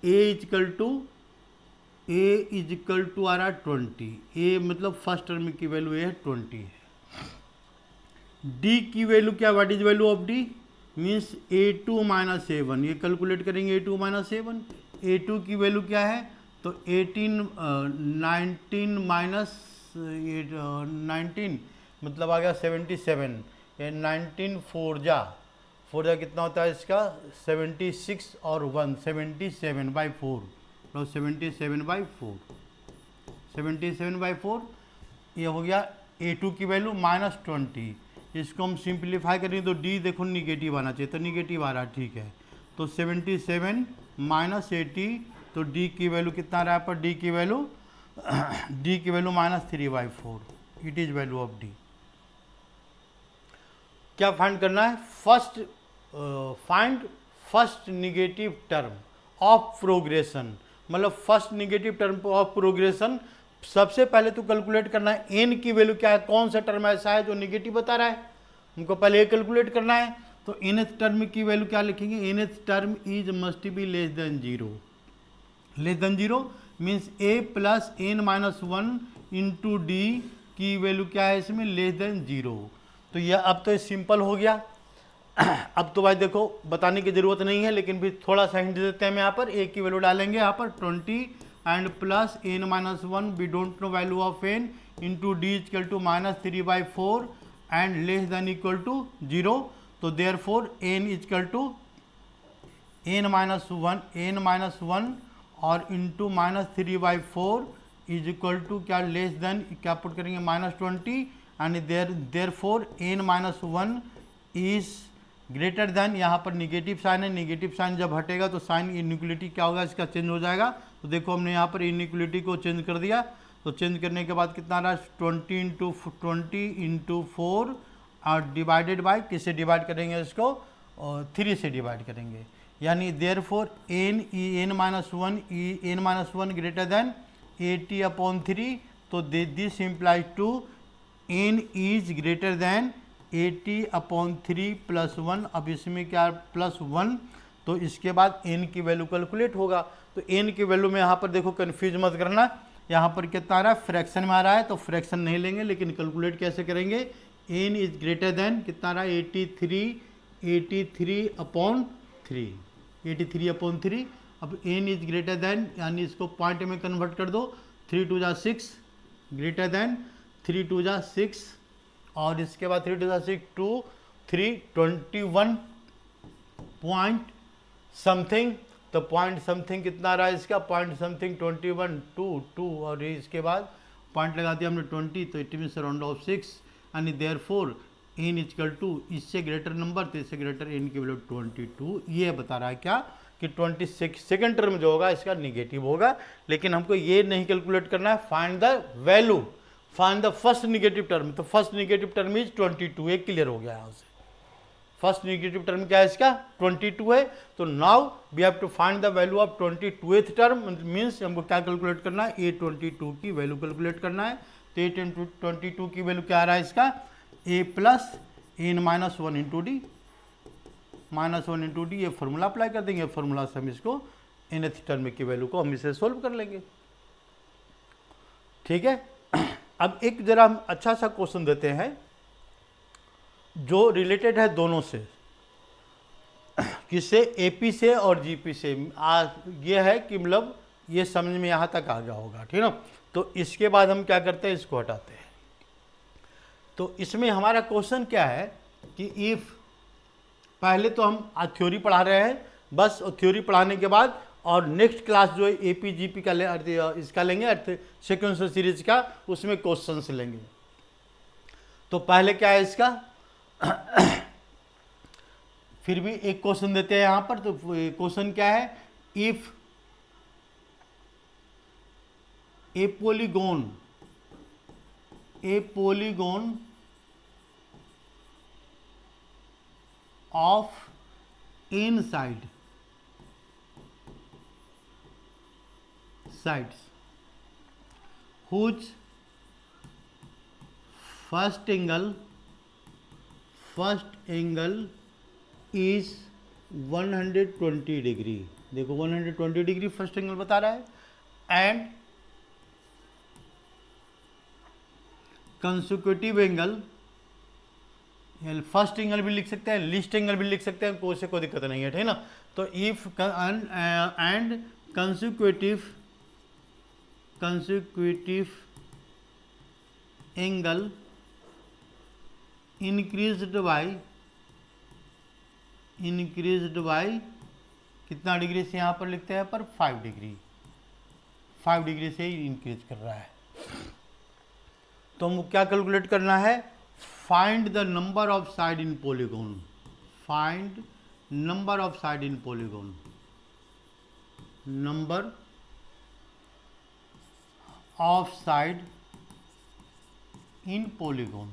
is equal to आ रहा 20। ए मतलब फर्स्ट टर्म की वैल्यू है 20 है। डी की वैल्यू क्या, what is value of D means A2 - A1, ये कैलकुलेट करेंगे A2 - A1। A2 की वैल्यू क्या है, तो 19 मतलब आ गया 77। ये 19 4 जा कितना होता है इसका 76 और 1 77/4, तो 77/4 ये हो गया A2 की वैल्यू -20। इसको हम सिंप्लीफाई करेंगे तो डी देखो निगेटिव आना चाहिए, तो निगेटिव आ रहा है, ठीक है। तो 77 - 80, तो डी की वैल्यू कितना आ रहा है पर डी की value -3/4, it is value of d. क्या फाइंड करना है, find first negative term of progression, मतलब first negative term of progression. सबसे पहले तो कैलकुलेट करना है एन की वैल्यू क्या है, कौन सा टर्म ऐसा है जो निगेटिव बता रहा है, हमको पहले ये कैलकुलेट करना है। तो nth टर्म की वैल्यू क्या लिखेंगे, nth term is must be less than 0 means a + n - 1 into D की वैल्यू क्या है इसमें, लेस देन 0। तो यह अब तो सिंपल हो गया। अब तो भाई देखो बताने की जरूरत नहीं है, लेकिन फिर थोड़ा सा हिंट देते हैं। हम यहाँ पर a की वैल्यू डालेंगे यहाँ पर 20 and plus n - 1, we don't know value of n into D equal to -3/4 and less than equal to 0। तो therefore n equal to n - 1 और इंटू -3/4 इज इक्वल टू क्या लेस देन क्या put करेंगे -20 and therefore n-1 is greater than, यहाँ पर negative sign है, negative sign जब हटेगा तो साइन इनइक्वलिटी क्या होगा, इसका चेंज हो जाएगा। तो देखो हमने यहाँ पर इनइक्वलिटी को चेंज कर दिया, तो चेंज करने के बाद कितना रहा 20 × 4 और डिवाइडेड बाय किससे डिवाइड करेंगे इसको, और 3 से डिवाइड करेंगे, यानी देयरफॉर n-1 ग्रेटर देन 80/3, तो this implies to n is greater than 80/3 + 1। अब इसमें क्या +1, तो इसके बाद n की वैल्यू कैलकुलेट होगा। तो n की वैल्यू में यहाँ पर देखो कन्फ्यूज मत करना, यहाँ पर कितना आ रहा है फ्रैक्शन में आ रहा है, तो फ्रैक्शन नहीं लेंगे, लेकिन कैलकुलेट कैसे करेंगे, n इज ग्रेटर देन कितना आ रहा है 83/3। अब n इज ग्रेटर देन, यानी इसको पॉइंट में कन्वर्ट कर दो, 3 × 2 = 6 ग्रेटर देन 3 × 2 = 6, और इसके बाद 3 × 2 = 6 2 3 21 पॉइंट समथिंग, तो पॉइंट समथिंग कितना रहा है इसका, पॉइंट समथिंग 21 2 और इसके बाद पॉइंट लगा दिया हमने 20, तो it means round off 6 and therefore n equal to इससे ग्रेटर नंबर, तो इससे ग्रेटर n की वैल्यू 22। ये बता रहा है क्या कि 26 सेकेंड टर्म जो होगा इसका निगेटिव होगा, लेकिन हमको ये नहीं कैलकुलेट करना है, find the value, find the first negative term. तो फर्स्ट निगेटिव टर्म इज 22, एक क्लियर हो गया यहाँ से। फर्स्ट निगेटिव टर्म क्या है इसका 22 है, तो now we have to find the value of 22th term, means हमको क्या कैलकुलेट करना है, A22 की वैल्यू कैलकुलेट करना है। तो A22 की वैल्यू क्या आ रहा है इसका, A + n-1 × d, -1 × d, ये फॉर्मूला अप्लाई कर देंगे, फॉर्मूला से हम इसको nth टर्म की वैल्यू को हम इसे सोल्व कर लेंगे। ठीक है, अब एक जरा हम अच्छा सा क्वेश्चन देते हैं जो रिलेटेड है दोनों से, किससे, एपी से और जीपी से। ये है कि मतलब ये समझ में यहाँ तक आ गया होगा, ठीक है ना। तो इसके बाद हम क्या करते हैं, इसको हटाते हैं। तो इसमें हमारा क्वेश्चन क्या है कि इफ, पहले तो हम थ्योरी पढ़ा रहे हैं बस, थ्योरी पढ़ाने के बाद और नेक्स्ट क्लास जो है एपी जीपी का इसका लेंगे, अर्थ सीक्वेंशियल सीरीज का, उसमें क्वेश्चंस लेंगे। तो पहले क्या है इसका फिर भी एक क्वेश्चन देते हैं यहाँ पर। तो क्वेश्चन क्या है, if A polygon of n sides whose first angle is 120 degree, देखो 120 डिग्री फर्स्ट एंगल बता रहा है, and consecutive angle, first angle भी लिख सकते हैं, लिस्ट एंगल भी लिख सकते हैं, कोई से कोई दिक्कत नहीं है, ठीक है ना। तो if and consecutive angle increased by कितना डिग्री से, यहाँ पर लिखते हैं पर 5 डिग्री से ही इंक्रीज कर रहा है। तो हमको क्या कैलकुलेट करना है, find the number of side in polygon, find number of side in polygon, number of side in polygon.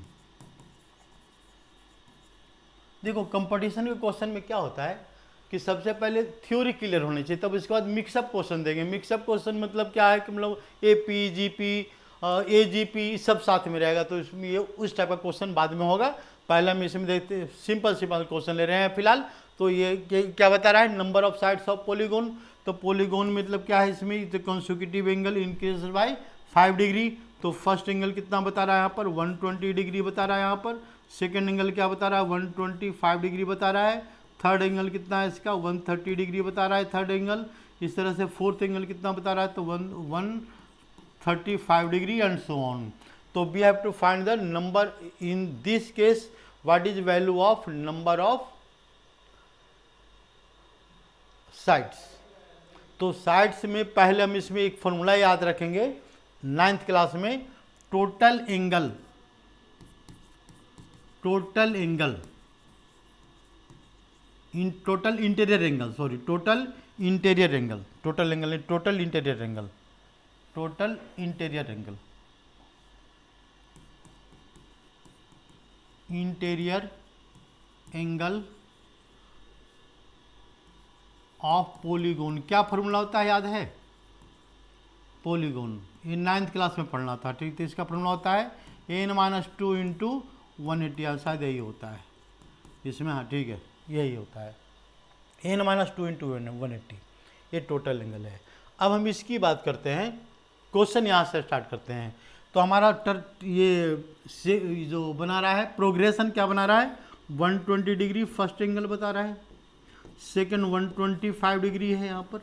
देखो कंपटीशन के क्वेश्चन में क्या होता है कि सबसे पहले थ्योरी क्लियर होनी चाहिए, तब इसके बाद मिक्सअप क्वेश्चन देंगे। मिक्सअप क्वेश्चन मतलब क्या है कि मतलब एपी जीपी एजीपी सब साथ में रहेगा, तो इसमें ये उस टाइप का क्वेश्चन बाद में होगा। पहले हम इसमें देखते सिंपल क्वेश्चन ले रहे हैं फिलहाल। तो ये क्या बता रहा है, number of sides of polygon. तो पॉलीगॉन मतलब क्या है, इसमें the consecutive angle increase by 5 degree. तो फर्स्ट एंगल कितना बता रहा है यहाँ पर 120 डिग्री बता रहा है यहाँ पर। सेकेंड एंगल क्या बता रहा है 125 डिग्री बता रहा है। थर्ड एंगल कितना है इसका 130 डिग्री बता रहा है थर्ड एंगल। इस तरह से फोर्थ एंगल कितना बता रहा है तो 135 डिग्री एंड सो ऑन। तो we have to find the number in this case what is value of number of sides. तो साइड्स में पहले हम इसमें एक फॉर्मूला याद रखेंगे 9th क्लास में total angle total interior angle total interior angle of polygon, क्या फॉर्मूला होता है याद है? पॉलीगोन, ये 9th क्लास में पढ़ना था, ठीक। तो इसका फॉर्मूला होता है n-2 इंटू 180, शायद यही होता है इसमें, हाँ ठीक है, यही होता है n-2 इंटू 180, ये टोटल एंगल है। अब हम इसकी बात करते हैं, क्वेश्चन यहाँ से स्टार्ट करते हैं। तो हमारा ये जो बना रहा है प्रोग्रेशन, क्या बना रहा है? 120 डिग्री फर्स्ट एंगल बता रहा है, सेकेंड 125 डिग्री है यहाँ पर,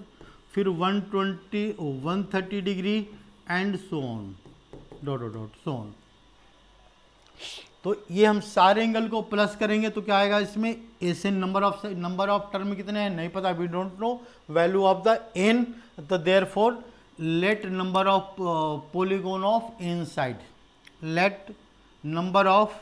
फिर 130 degree and so on so on. तो ये हम सारे एंगल को प्लस करेंगे तो क्या आएगा इसमें? S n, number of term कितने हैं नहीं पता, we don't know value of the n, तो therefore let number of polygon of n side, let number of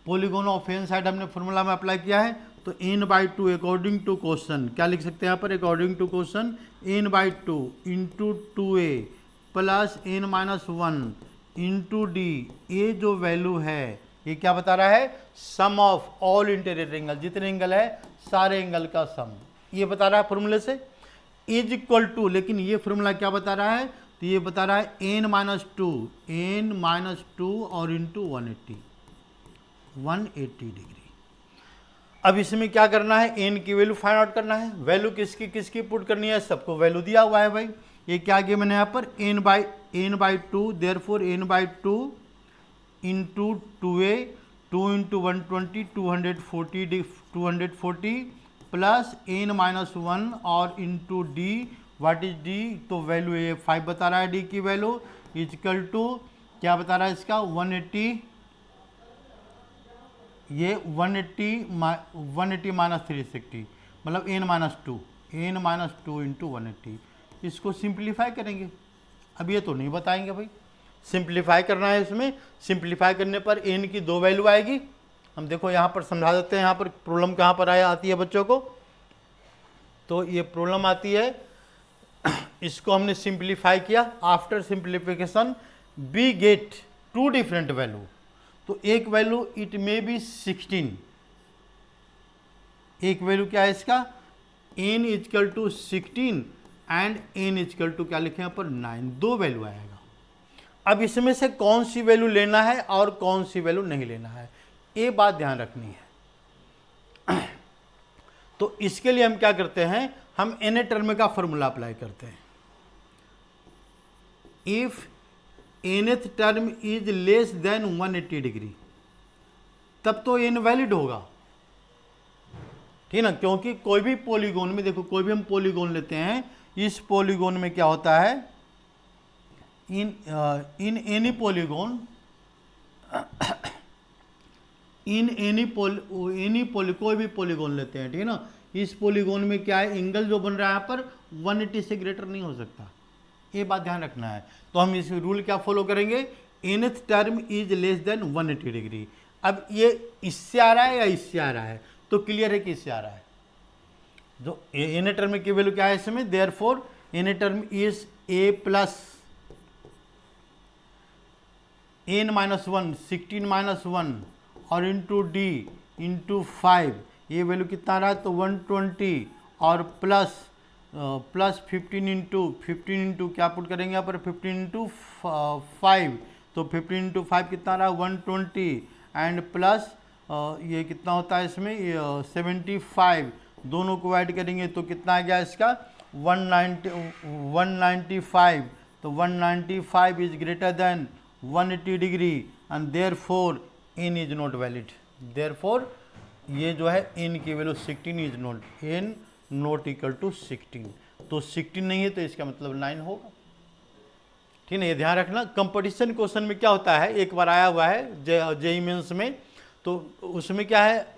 polygon of n side हमने फॉर्मूला में अप्लाई किया है। तो n/2 अकॉर्डिंग टू क्वेश्चन, क्या लिख सकते हैं यहाँ पर? According to question n/2 into 2a plus n-1 into D, ये जो वैल्यू है ये क्या बता रहा है? Sum of all interior angle, जितने एंगल है सारे एंगल का सम, ये बता रहा है फॉर्मूले से, इज इक्वल टू, लेकिन ये फॉर्मूला क्या बता रहा है? तो ये बता रहा है n-2 और इंटू 180 डिग्री। अब इसमें क्या करना है? n की वैल्यू फाइंड आउट करना है। वैल्यू किसकी किसकी पुट करनी है? सबको वैल्यू दिया हुआ है भाई। ये क्या किया मैंने यहाँ पर? n/2, therefore n/2 into 2a, 2 into 120 240 plus n-1 और into d, what is d? तो वैल्यू ये 5 बता रहा है, d की वैल्यू इजकल टू क्या बता रहा है इसका? 180, ये 180 माइनस 360, मतलब n-2 इंटू 180। इसको सिंप्लीफाई करेंगे, अब ये तो नहीं बताएंगे भाई, सिंप्लीफाई करना है इसमें। सिंप्लीफाई करने पर n की 2 वैल्यू आएगी। हम देखो यहाँ पर समझा देते हैं, यहाँ पर प्रॉब्लम कहाँ पर आती है बच्चों को। तो ये प्रॉब्लम आती है, इसको हमने सिंप्लीफाई किया। After simplification we get 2 different value. तो एक वैल्यू इट मे बी 16, एक वैल्यू क्या है इसका? n equal to 16 and n equal to क्या लिखे यहाँ पर? 9, 2 वैल्यू आएगा। अब इसमें से कौन सी वैल्यू लेना है और कौन सी वैल्यू नहीं लेना है, ये बात ध्यान रखनी है। तो इसके लिए हम क्या करते हैं? हम n टर्म का फॉर्मूला अप्लाई करते हैं। If nth term is less than 180 degree, तब तो n वैलिड होगा, ठीक ना? क्योंकि कोई भी पॉलीगोन में, देखो कोई भी हम पॉलीगोन लेते हैं, इस पॉलीगोन में क्या होता है? इन एनी पॉलीगोन कोई भी पॉलीगोन लेते हैं, ठीक है ना? इस पॉलीगोन में क्या है? एंगल जो बन रहा है यहाँ पर 180 से ग्रेटर नहीं हो सकता, ये बात ध्यान रखना है। तो हम इस रूल क्या फॉलो करेंगे? nth term is less than 180 degree. अब ये इससे आ रहा है या इससे आ रहा है? तो क्लियर है कि इससे आ रहा है। जो n टर्म की वैल्यू क्या है इसमें? Therefore n term is a plus n-1 16-1 और इंटू d इंटू 5, ये वैल्यू कितना आ रहा है? तो 120 और प्लस 15 इंटू क्या पुट करेंगे यहाँ पर? 15 इंटू 5, तो 15 इंटू 5 कितना आ रहा है? 120 एंड प्लस ये कितना होता है इसमें? 75, दोनों को ऐड करेंगे तो कितना आ गया इसका? 195। तो 195 is greater than 180 degree and therefore n is not valid. Therefore ये जो है n की वैल्यू 16 is not, n not equal to 16। तो 16 नहीं है तो इसका मतलब 9 होगा, ठीक है? ये ध्यान रखना। कंपटीशन क्वेश्चन में क्या होता है, एक बार आया हुआ है JEE मेंस में, तो उसमें क्या है?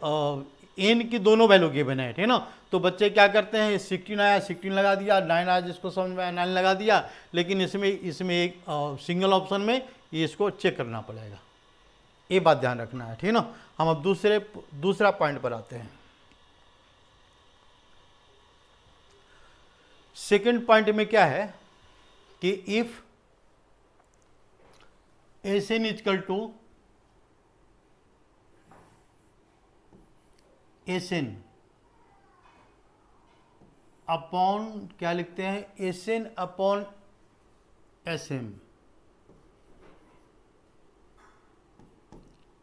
n की दोनों वैल्यू गिवन है, ठीक है ना? तो तो बच्चे क्या करते हैं, 16 आया 16 लगा दिया, 9 आया जिसको समझ में आया 9 लगा दिया, लेकिन इसमें एक सिंगल ऑप्शन में ये इसको चेक करना पड़ेगा, ये बात ध्यान रखना है, ठीक है ना। हम अब दूसरा पॉइंट पर आते हैं। सेकंड पॉइंट में क्या है कि if SN equal to SN upon क्या लिखते हैं, SN upon SM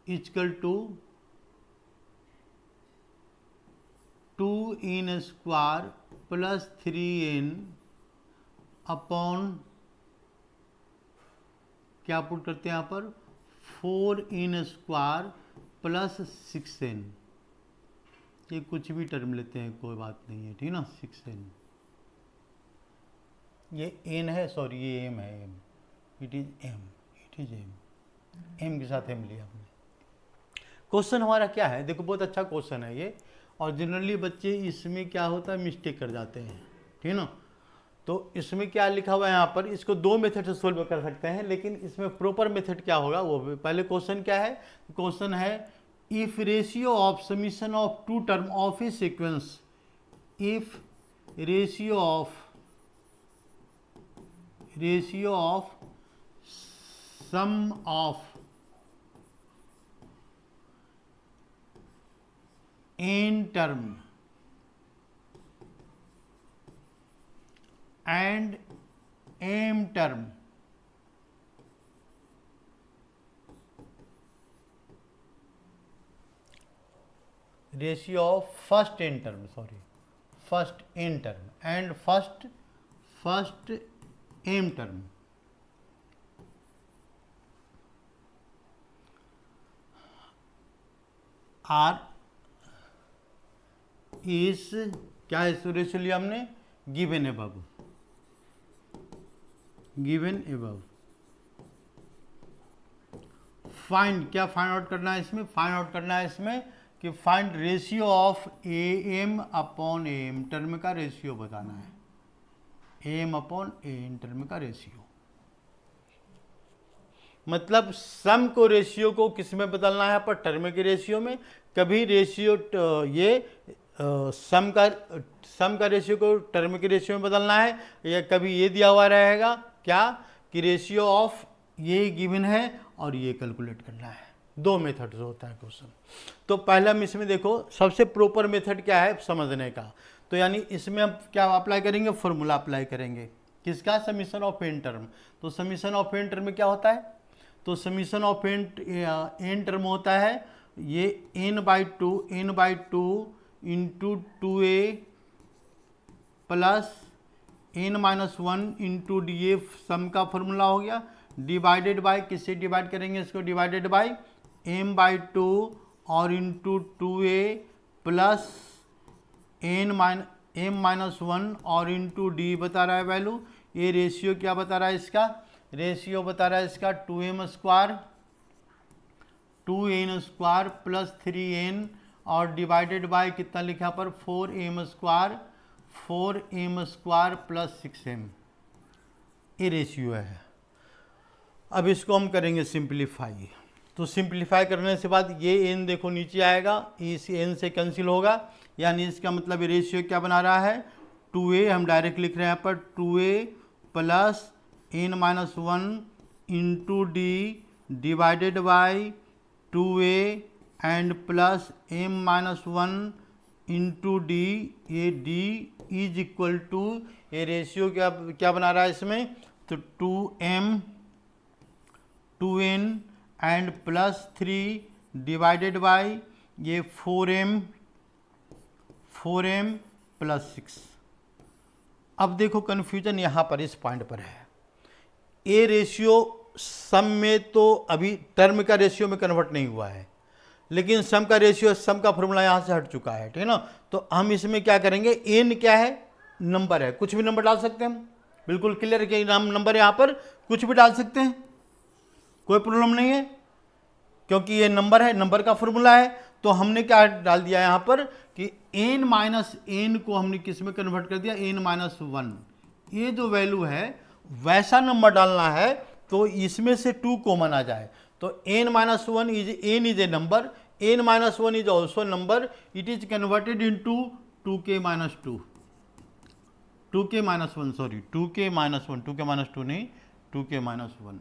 equal to 2n square plus 3n upon क्या पुट करते हैं यहाँ पर 4n स्क्वायर प्लस 6n, ये कुछ भी टर्म लेते हैं कोई बात नहीं है, ठीक ना। 6n ये n है, सॉरी ये m है, इट इज m के साथ m लिया हमने। क्वेश्चन हमारा क्या है, देखो बहुत अच्छा क्वेश्चन है ये, और जनरली बच्चे इसमें क्या होता है मिस्टेक कर जाते हैं, ठीक ना। तो इसमें क्या लिखा हुआ है यहाँ पर, इसको दो मेथड से सोल्व कर सकते हैं, लेकिन इसमें प्रॉपर मेथड क्या होगा वो पहले क्वेश्चन क्या है, क्वेश्चन है if ratio of summation of two term of a sequence, if ratio of sum of n term and m term ratio of first n term and first m term are इस क्या है, ratio लिया हमने given above. Find क्या find out करना है इसमें, find out करना है इसमें कि find ratio of am upon am term का रेशियो बताना है, am अपॉन am टर्म का रेशियो, मतलब सम को रेशियो को किस में बदलना है, यहाँ पर टर्म के रेशियो में। कभी रेशियो ये सम का रेशियो को टर्म के रेशियो में बदलना है, या कभी ये दिया हुआ रहेगा क्या कि रेशियो ऑफ ये गिवन है और ये कैलकुलेट करना है। दो मेथड से होता है क्वेश्चन। तो पहले हम इसमें देखो सबसे प्रॉपर मेथड क्या है समझने का, तो यानी इसमें हम क्या अप्लाई करेंगे, फॉर्मूला अप्लाई करेंगे किसका, समीशन ऑफ एन टर्म। तो समीशन ऑफ एन टर्म में क्या होता है, तो समीशन ऑफ एन टर्म होता है ये n/2 into 2a plus n-1 into d, sum का फॉर्मूला हो गया, डिवाइडेड बाय किससे डिवाइड करेंगे इसको, डिवाइडेड बाय m/2 और इंटू 2a प्लस m-1 और इंटू डी बता रहा है वैल्यू। ये रेशियो क्या बता रहा है इसका, रेशियो बता रहा है इसका 2n स्क्वायर प्लस 3n और डिवाइडेड बाय कितना लिखा पर 4m स्क्वायर प्लस 6m, ये रेशियो है। अब इसको हम करेंगे सिंप्लीफाई, तो सिंप्लीफाई करने से बाद ये n देखो नीचे आएगा, इस n से कैंसिल होगा, यानी इसका मतलब रेशियो क्या बना रहा है 2a, हम डायरेक्ट लिख रहे हैं यहाँ पर 2a plus n-1 into D divided by 2a and plus m-1 into D, ये d इज इक्वल टू, ये रेशियो क्या बना रहा है इसमें, तो 2n and plus 3 divided by ये 4m प्लस 6। अब देखो कन्फ्यूजन यहाँ पर इस पॉइंट पर है, ये रेशियो सम में तो अभी टर्म का रेशियो में कन्वर्ट नहीं हुआ है, लेकिन सम का रेशियो, सम का फॉर्मूला यहाँ से हट चुका है, ठीक है ना। तो हम इसमें क्या करेंगे, n क्या है, नंबर है, कुछ भी नंबर डाल सकते हैं हम, बिल्कुल क्लियर कि नंबर यहाँ पर कुछ भी डाल सकते हैं, कोई प्रॉब्लम नहीं है, क्योंकि ये नंबर है, नंबर का फॉर्मूला है। तो हमने क्या डाल दिया यहाँ पर कि n माइनस एन को हमने किस में कन्वर्ट कर दिया, n माइनस वन। ये जो वैल्यू है वैसा नंबर डालना है तो इसमें से 2 कॉमन आ जाए। तो n minus one is a number, n minus one is also number, it is converted into 2k minus 2, 2k minus one, sorry 2k minus one, 2k minus 2 नहीं, 2k minus one,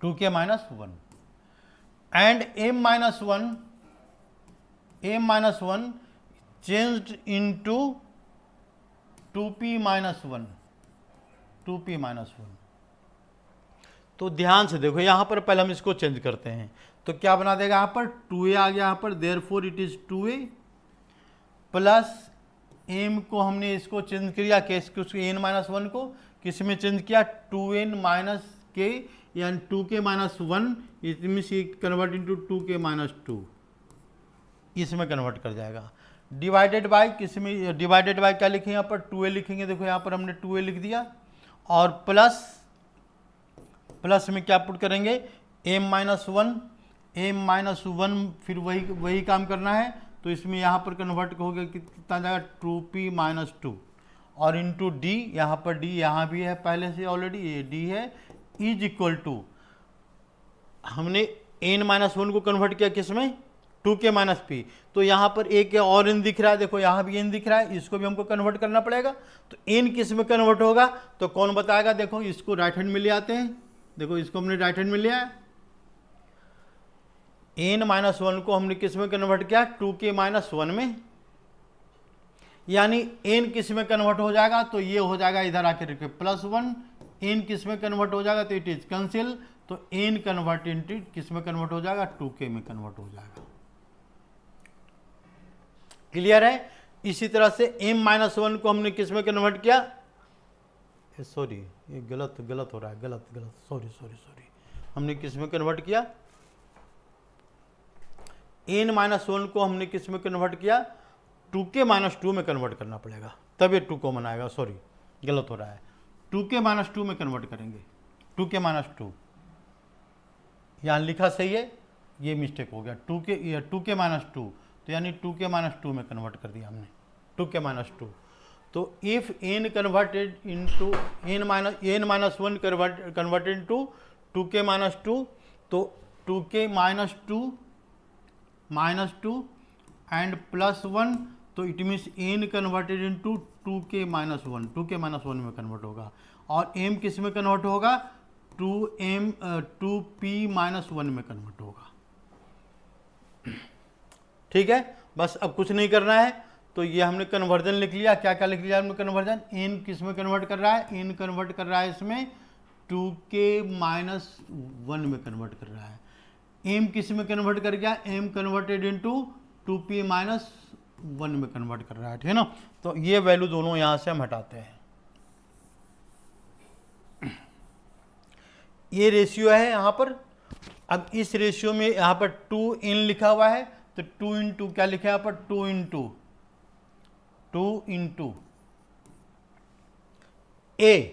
2k minus one and m minus one changed into 2p minus one, 2p minus one. तो ध्यान से देखो यहाँ पर पहले हम इसको चेंज करते हैं तो क्या बना देगा, यहाँ पर 2a आ गया, यहाँ पर therefore it is 2a plus m को हमने इसको चेंज किया केस n माइनस वन को किस में चेंज किया, 2n माइनस k यानी 2k minus one, it means convert into 2k minus 2, इसमें कन्वर्ट कर जाएगा। डिवाइडेड बाय किस में, डिवाइडेड बाय क्या लिखेंगे यहाँ पर 2a लिखेंगे, देखो यहाँ पर हमने 2a लिख दिया और प्लस में क्या पुट करेंगे m माइनस वन, फिर वही काम करना है तो इसमें यहाँ पर कन्वर्ट हो गया कितना जाएगा 2p माइनस 2 और इंटू डी, यहाँ पर डी यहाँ भी है पहले से ऑलरेडी, ये डी है, इज इक्वल टू हमने n माइनस वन को कन्वर्ट किया किस में 2k माइनस पी, तो यहाँ पर एक और n दिख रहा है, देखो यहाँ भी n दिख रहा है, इसको भी हमको कन्वर्ट करना पड़ेगा। तो n किस में कन्वर्ट होगा तो कौन बताएगा, देखो इसको राइट हैंड में ले आते हैं, देखो इसको हमने राइट हैंड में लिया है, n माइनस वन को हमने किस में कन्वर्ट किया 2k माइनस वन में, यानी n किस में कन्वर्ट हो जाएगा तो ये हो जाएगा इधर आके रखे प्लस वन, n किस में कन्वर्ट हो जाएगा तो इट इज कैंसिल, तो n कन्वर्ट इंटू किस में कन्वर्ट हो जाएगा 2k में कन्वर्ट हो जाएगा। क्लियर है। इसी तरह से m माइनस वन को हमने किस में कन्वर्ट किया, सॉरी ये गलत हो रहा है, गलत सॉरी हमने किस में कन्वर्ट किया, n माइनस वन को हमने किस में कन्वर्ट किया 2k माइनस 2 में कन्वर्ट करना पड़ेगा तब ये 2 कॉमन आएगा, सॉरी गलत हो रहा है, 2k माइनस 2 में कन्वर्ट करेंगे, 2k माइनस 2 यहाँ लिखा सही है, ये मिस्टेक हो गया, 2k माइनस 2 तो यानी 2k माइनस 2 में कन्वर्ट कर दिया हमने, 2k माइनस 2। तो if n converted into n minus one converted into 2k minus 2, तो 2k माइनस 2 एंड प्लस 1, तो it means n converted into 2k minus 1, 2k minus 1 में कन्वर्ट होगा और m किस में कन्वर्ट होगा 2p माइनस 1 में कन्वर्ट होगा। ठीक है, बस अब कुछ नहीं करना है, तो ये हमने कन्वर्जन लिख लिया। क्या क्या लिख लिया हमने कन्वर्जन, n किस में कन्वर्ट कर रहा है, n कन्वर्ट कर रहा है इसमें 2k माइनस 1 में कन्वर्ट कर रहा है, m किस में कन्वर्ट कर गया, m converted into 2p minus 1 में कन्वर्ट कर रहा है, ठीक है ना। तो ये वैल्यू दोनों यहाँ से हम हटाते हैं। ये रेशियो है यहाँ पर, अब इस रेशियो में यहाँ पर 2n लिखा हुआ है, तो 2 इंटू क्या लिखा है यहाँ पर 2 into a,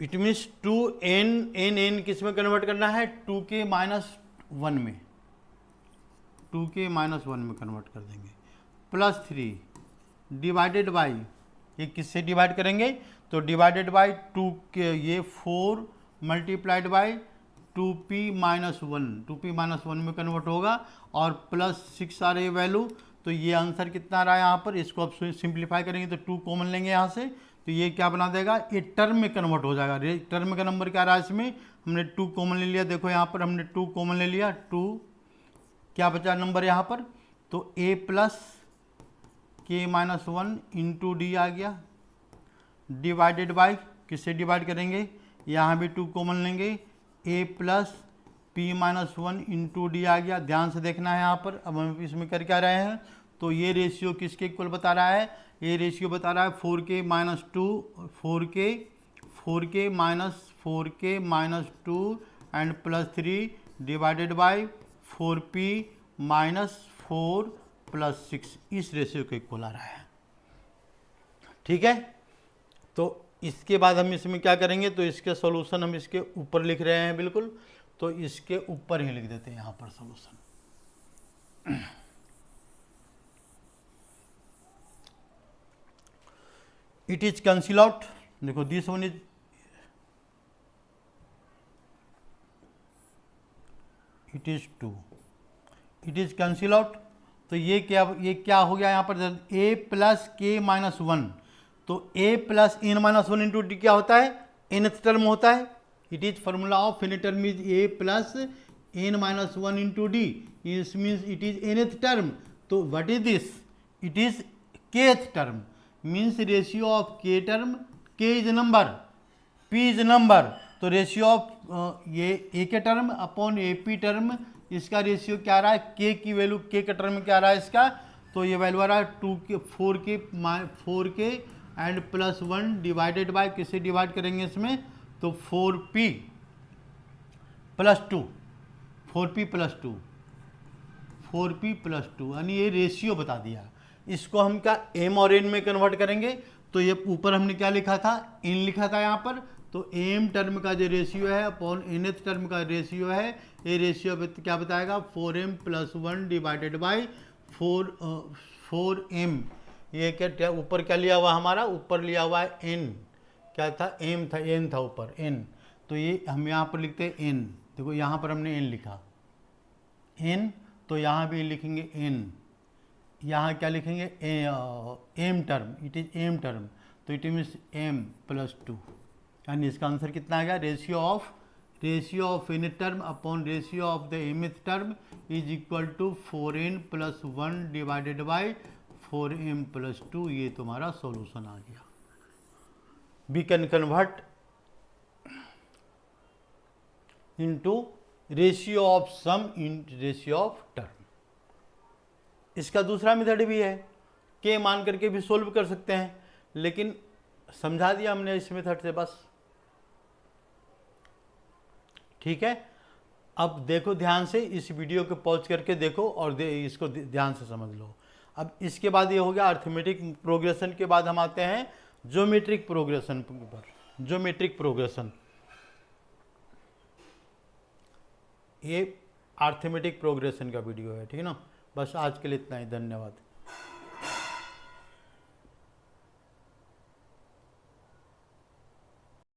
it means 2n किस में कन्वर्ट करना है 2k माइनस 1 में, 2k माइनस 1 में कन्वर्ट कर देंगे, प्लस 3 डिवाइडेड बाई, ये किससे डिवाइड करेंगे तो डिवाइडेड बाई 2k, ये 4 मल्टीप्लाइड बाई 2p माइनस 1 में कन्वर्ट होगा और प्लस 6 आ रही है वैल्यू, तो ये आंसर कितना आ रहा है यहाँ पर, इसको आप सिंप्लीफाई करेंगे तो 2 कॉमन लेंगे यहाँ से, तो ये क्या बना देगा, ये टर्म में कन्वर्ट हो जाएगा। टर्म का नंबर क्या आ रहा है इसमें, हमने 2 कॉमन ले लिया, देखो यहाँ पर हमने 2 कॉमन ले लिया, 2 क्या बचा नंबर यहाँ पर, तो a plus k minus 1 into D आ गया, डिवाइडेड बाई किससे डिवाइड करेंगे, यहाँ भी 2 कॉमन लेंगे, a plus p minus 1 into D आ गया। ध्यान से देखना है यहाँ पर, अब हम इसमें कर क्या रहे हैं, तो ये रेशियो किसके इक्वल बता रहा है, ये रेशियो बता रहा है 4k minus 2, 4k minus 2 and plus 3 divided by 4p minus 4 plus 6, इस रेशियो के इक्वल आ रहा है। ठीक है, तो इसके बाद हम इसमें क्या करेंगे, तो इसके सॉल्यूशन हम इसके ऊपर लिख रहे हैं बिल्कुल, तो इसके ऊपर ही लिख देते हैं यहाँ पर solution. It is cancel out, देखो this one is, it is 2, it is cancel out. तो ये क्या हो गया यहाँ पर, a प्लस के माइनस 1, तो a plus n minus 1 into D क्या होता है, nth टर्म होता है। It is formula of finite term is a plus n minus 1 into D, इस means it is nth term. तो what is this, it is kth term, means ratio of k term, k is number, p is number, तो ratio of ये a के term upon AP term, इसका ratio क्या रहा है, k की value, k का टर्म क्या रहा है इसका, तो ये वैल्यू आ रहा है 2k 4k and plus 1 divided by, किसे डिवाइड करेंगे इसमें, तो 4p plus 2, 4p plus 2, 4p plus 2, यानी ये रेशियो बता दिया। इसको हम क्या m और n में कन्वर्ट करेंगे, तो ये ऊपर हमने क्या लिखा था, n लिखा था यहाँ पर, तो m टर्म का जो रेशियो है अपॉन nth टर्म का रेशियो है, ये रेशियो क्या बताएगा, 4m plus 1 divided by 4m। ये क्या ऊपर क्या लिया हुआ हमारा, ऊपर लिया हुआ है n, क्या था, m था, n था ऊपर n, तो ये हम यहाँ पर लिखते हैं n, देखो यहाँ पर हमने n लिखा n, तो यहाँ भी लिखेंगे n, यहाँ क्या लिखेंगे m term, it is m term, तो इट मीन्स m प्लस 2, यानी इसका आंसर कितना आ गया, ratio of n term upon ratio of the mth term is equal to 4n plus 1 divided by 4m plus 2, ये तुम्हारा सॉल्यूशन आ गया। We can convert into ratio of sum in ratio of term. इसका दूसरा method भी है, के मान करके भी सोल्व कर सकते हैं, लेकिन समझा दिया हमने इस मेथड से बस, ठीक है। अब देखो ध्यान से, इस वीडियो को पॉज करके देखो और इसको ध्यान से समझ लो। अब इसके बाद ये हो गया अर्थमेटिक प्रोग्रेशन, के बाद हम आते हैं ज्योमेट्रिक प्रोग्रेशन पर। ज्योमेट्रिक प्रोग्रेशन, ये अर्थमेटिक प्रोग्रेशन का वीडियो है, ठीक है ना। बस आज के लिए इतना ही, धन्यवाद।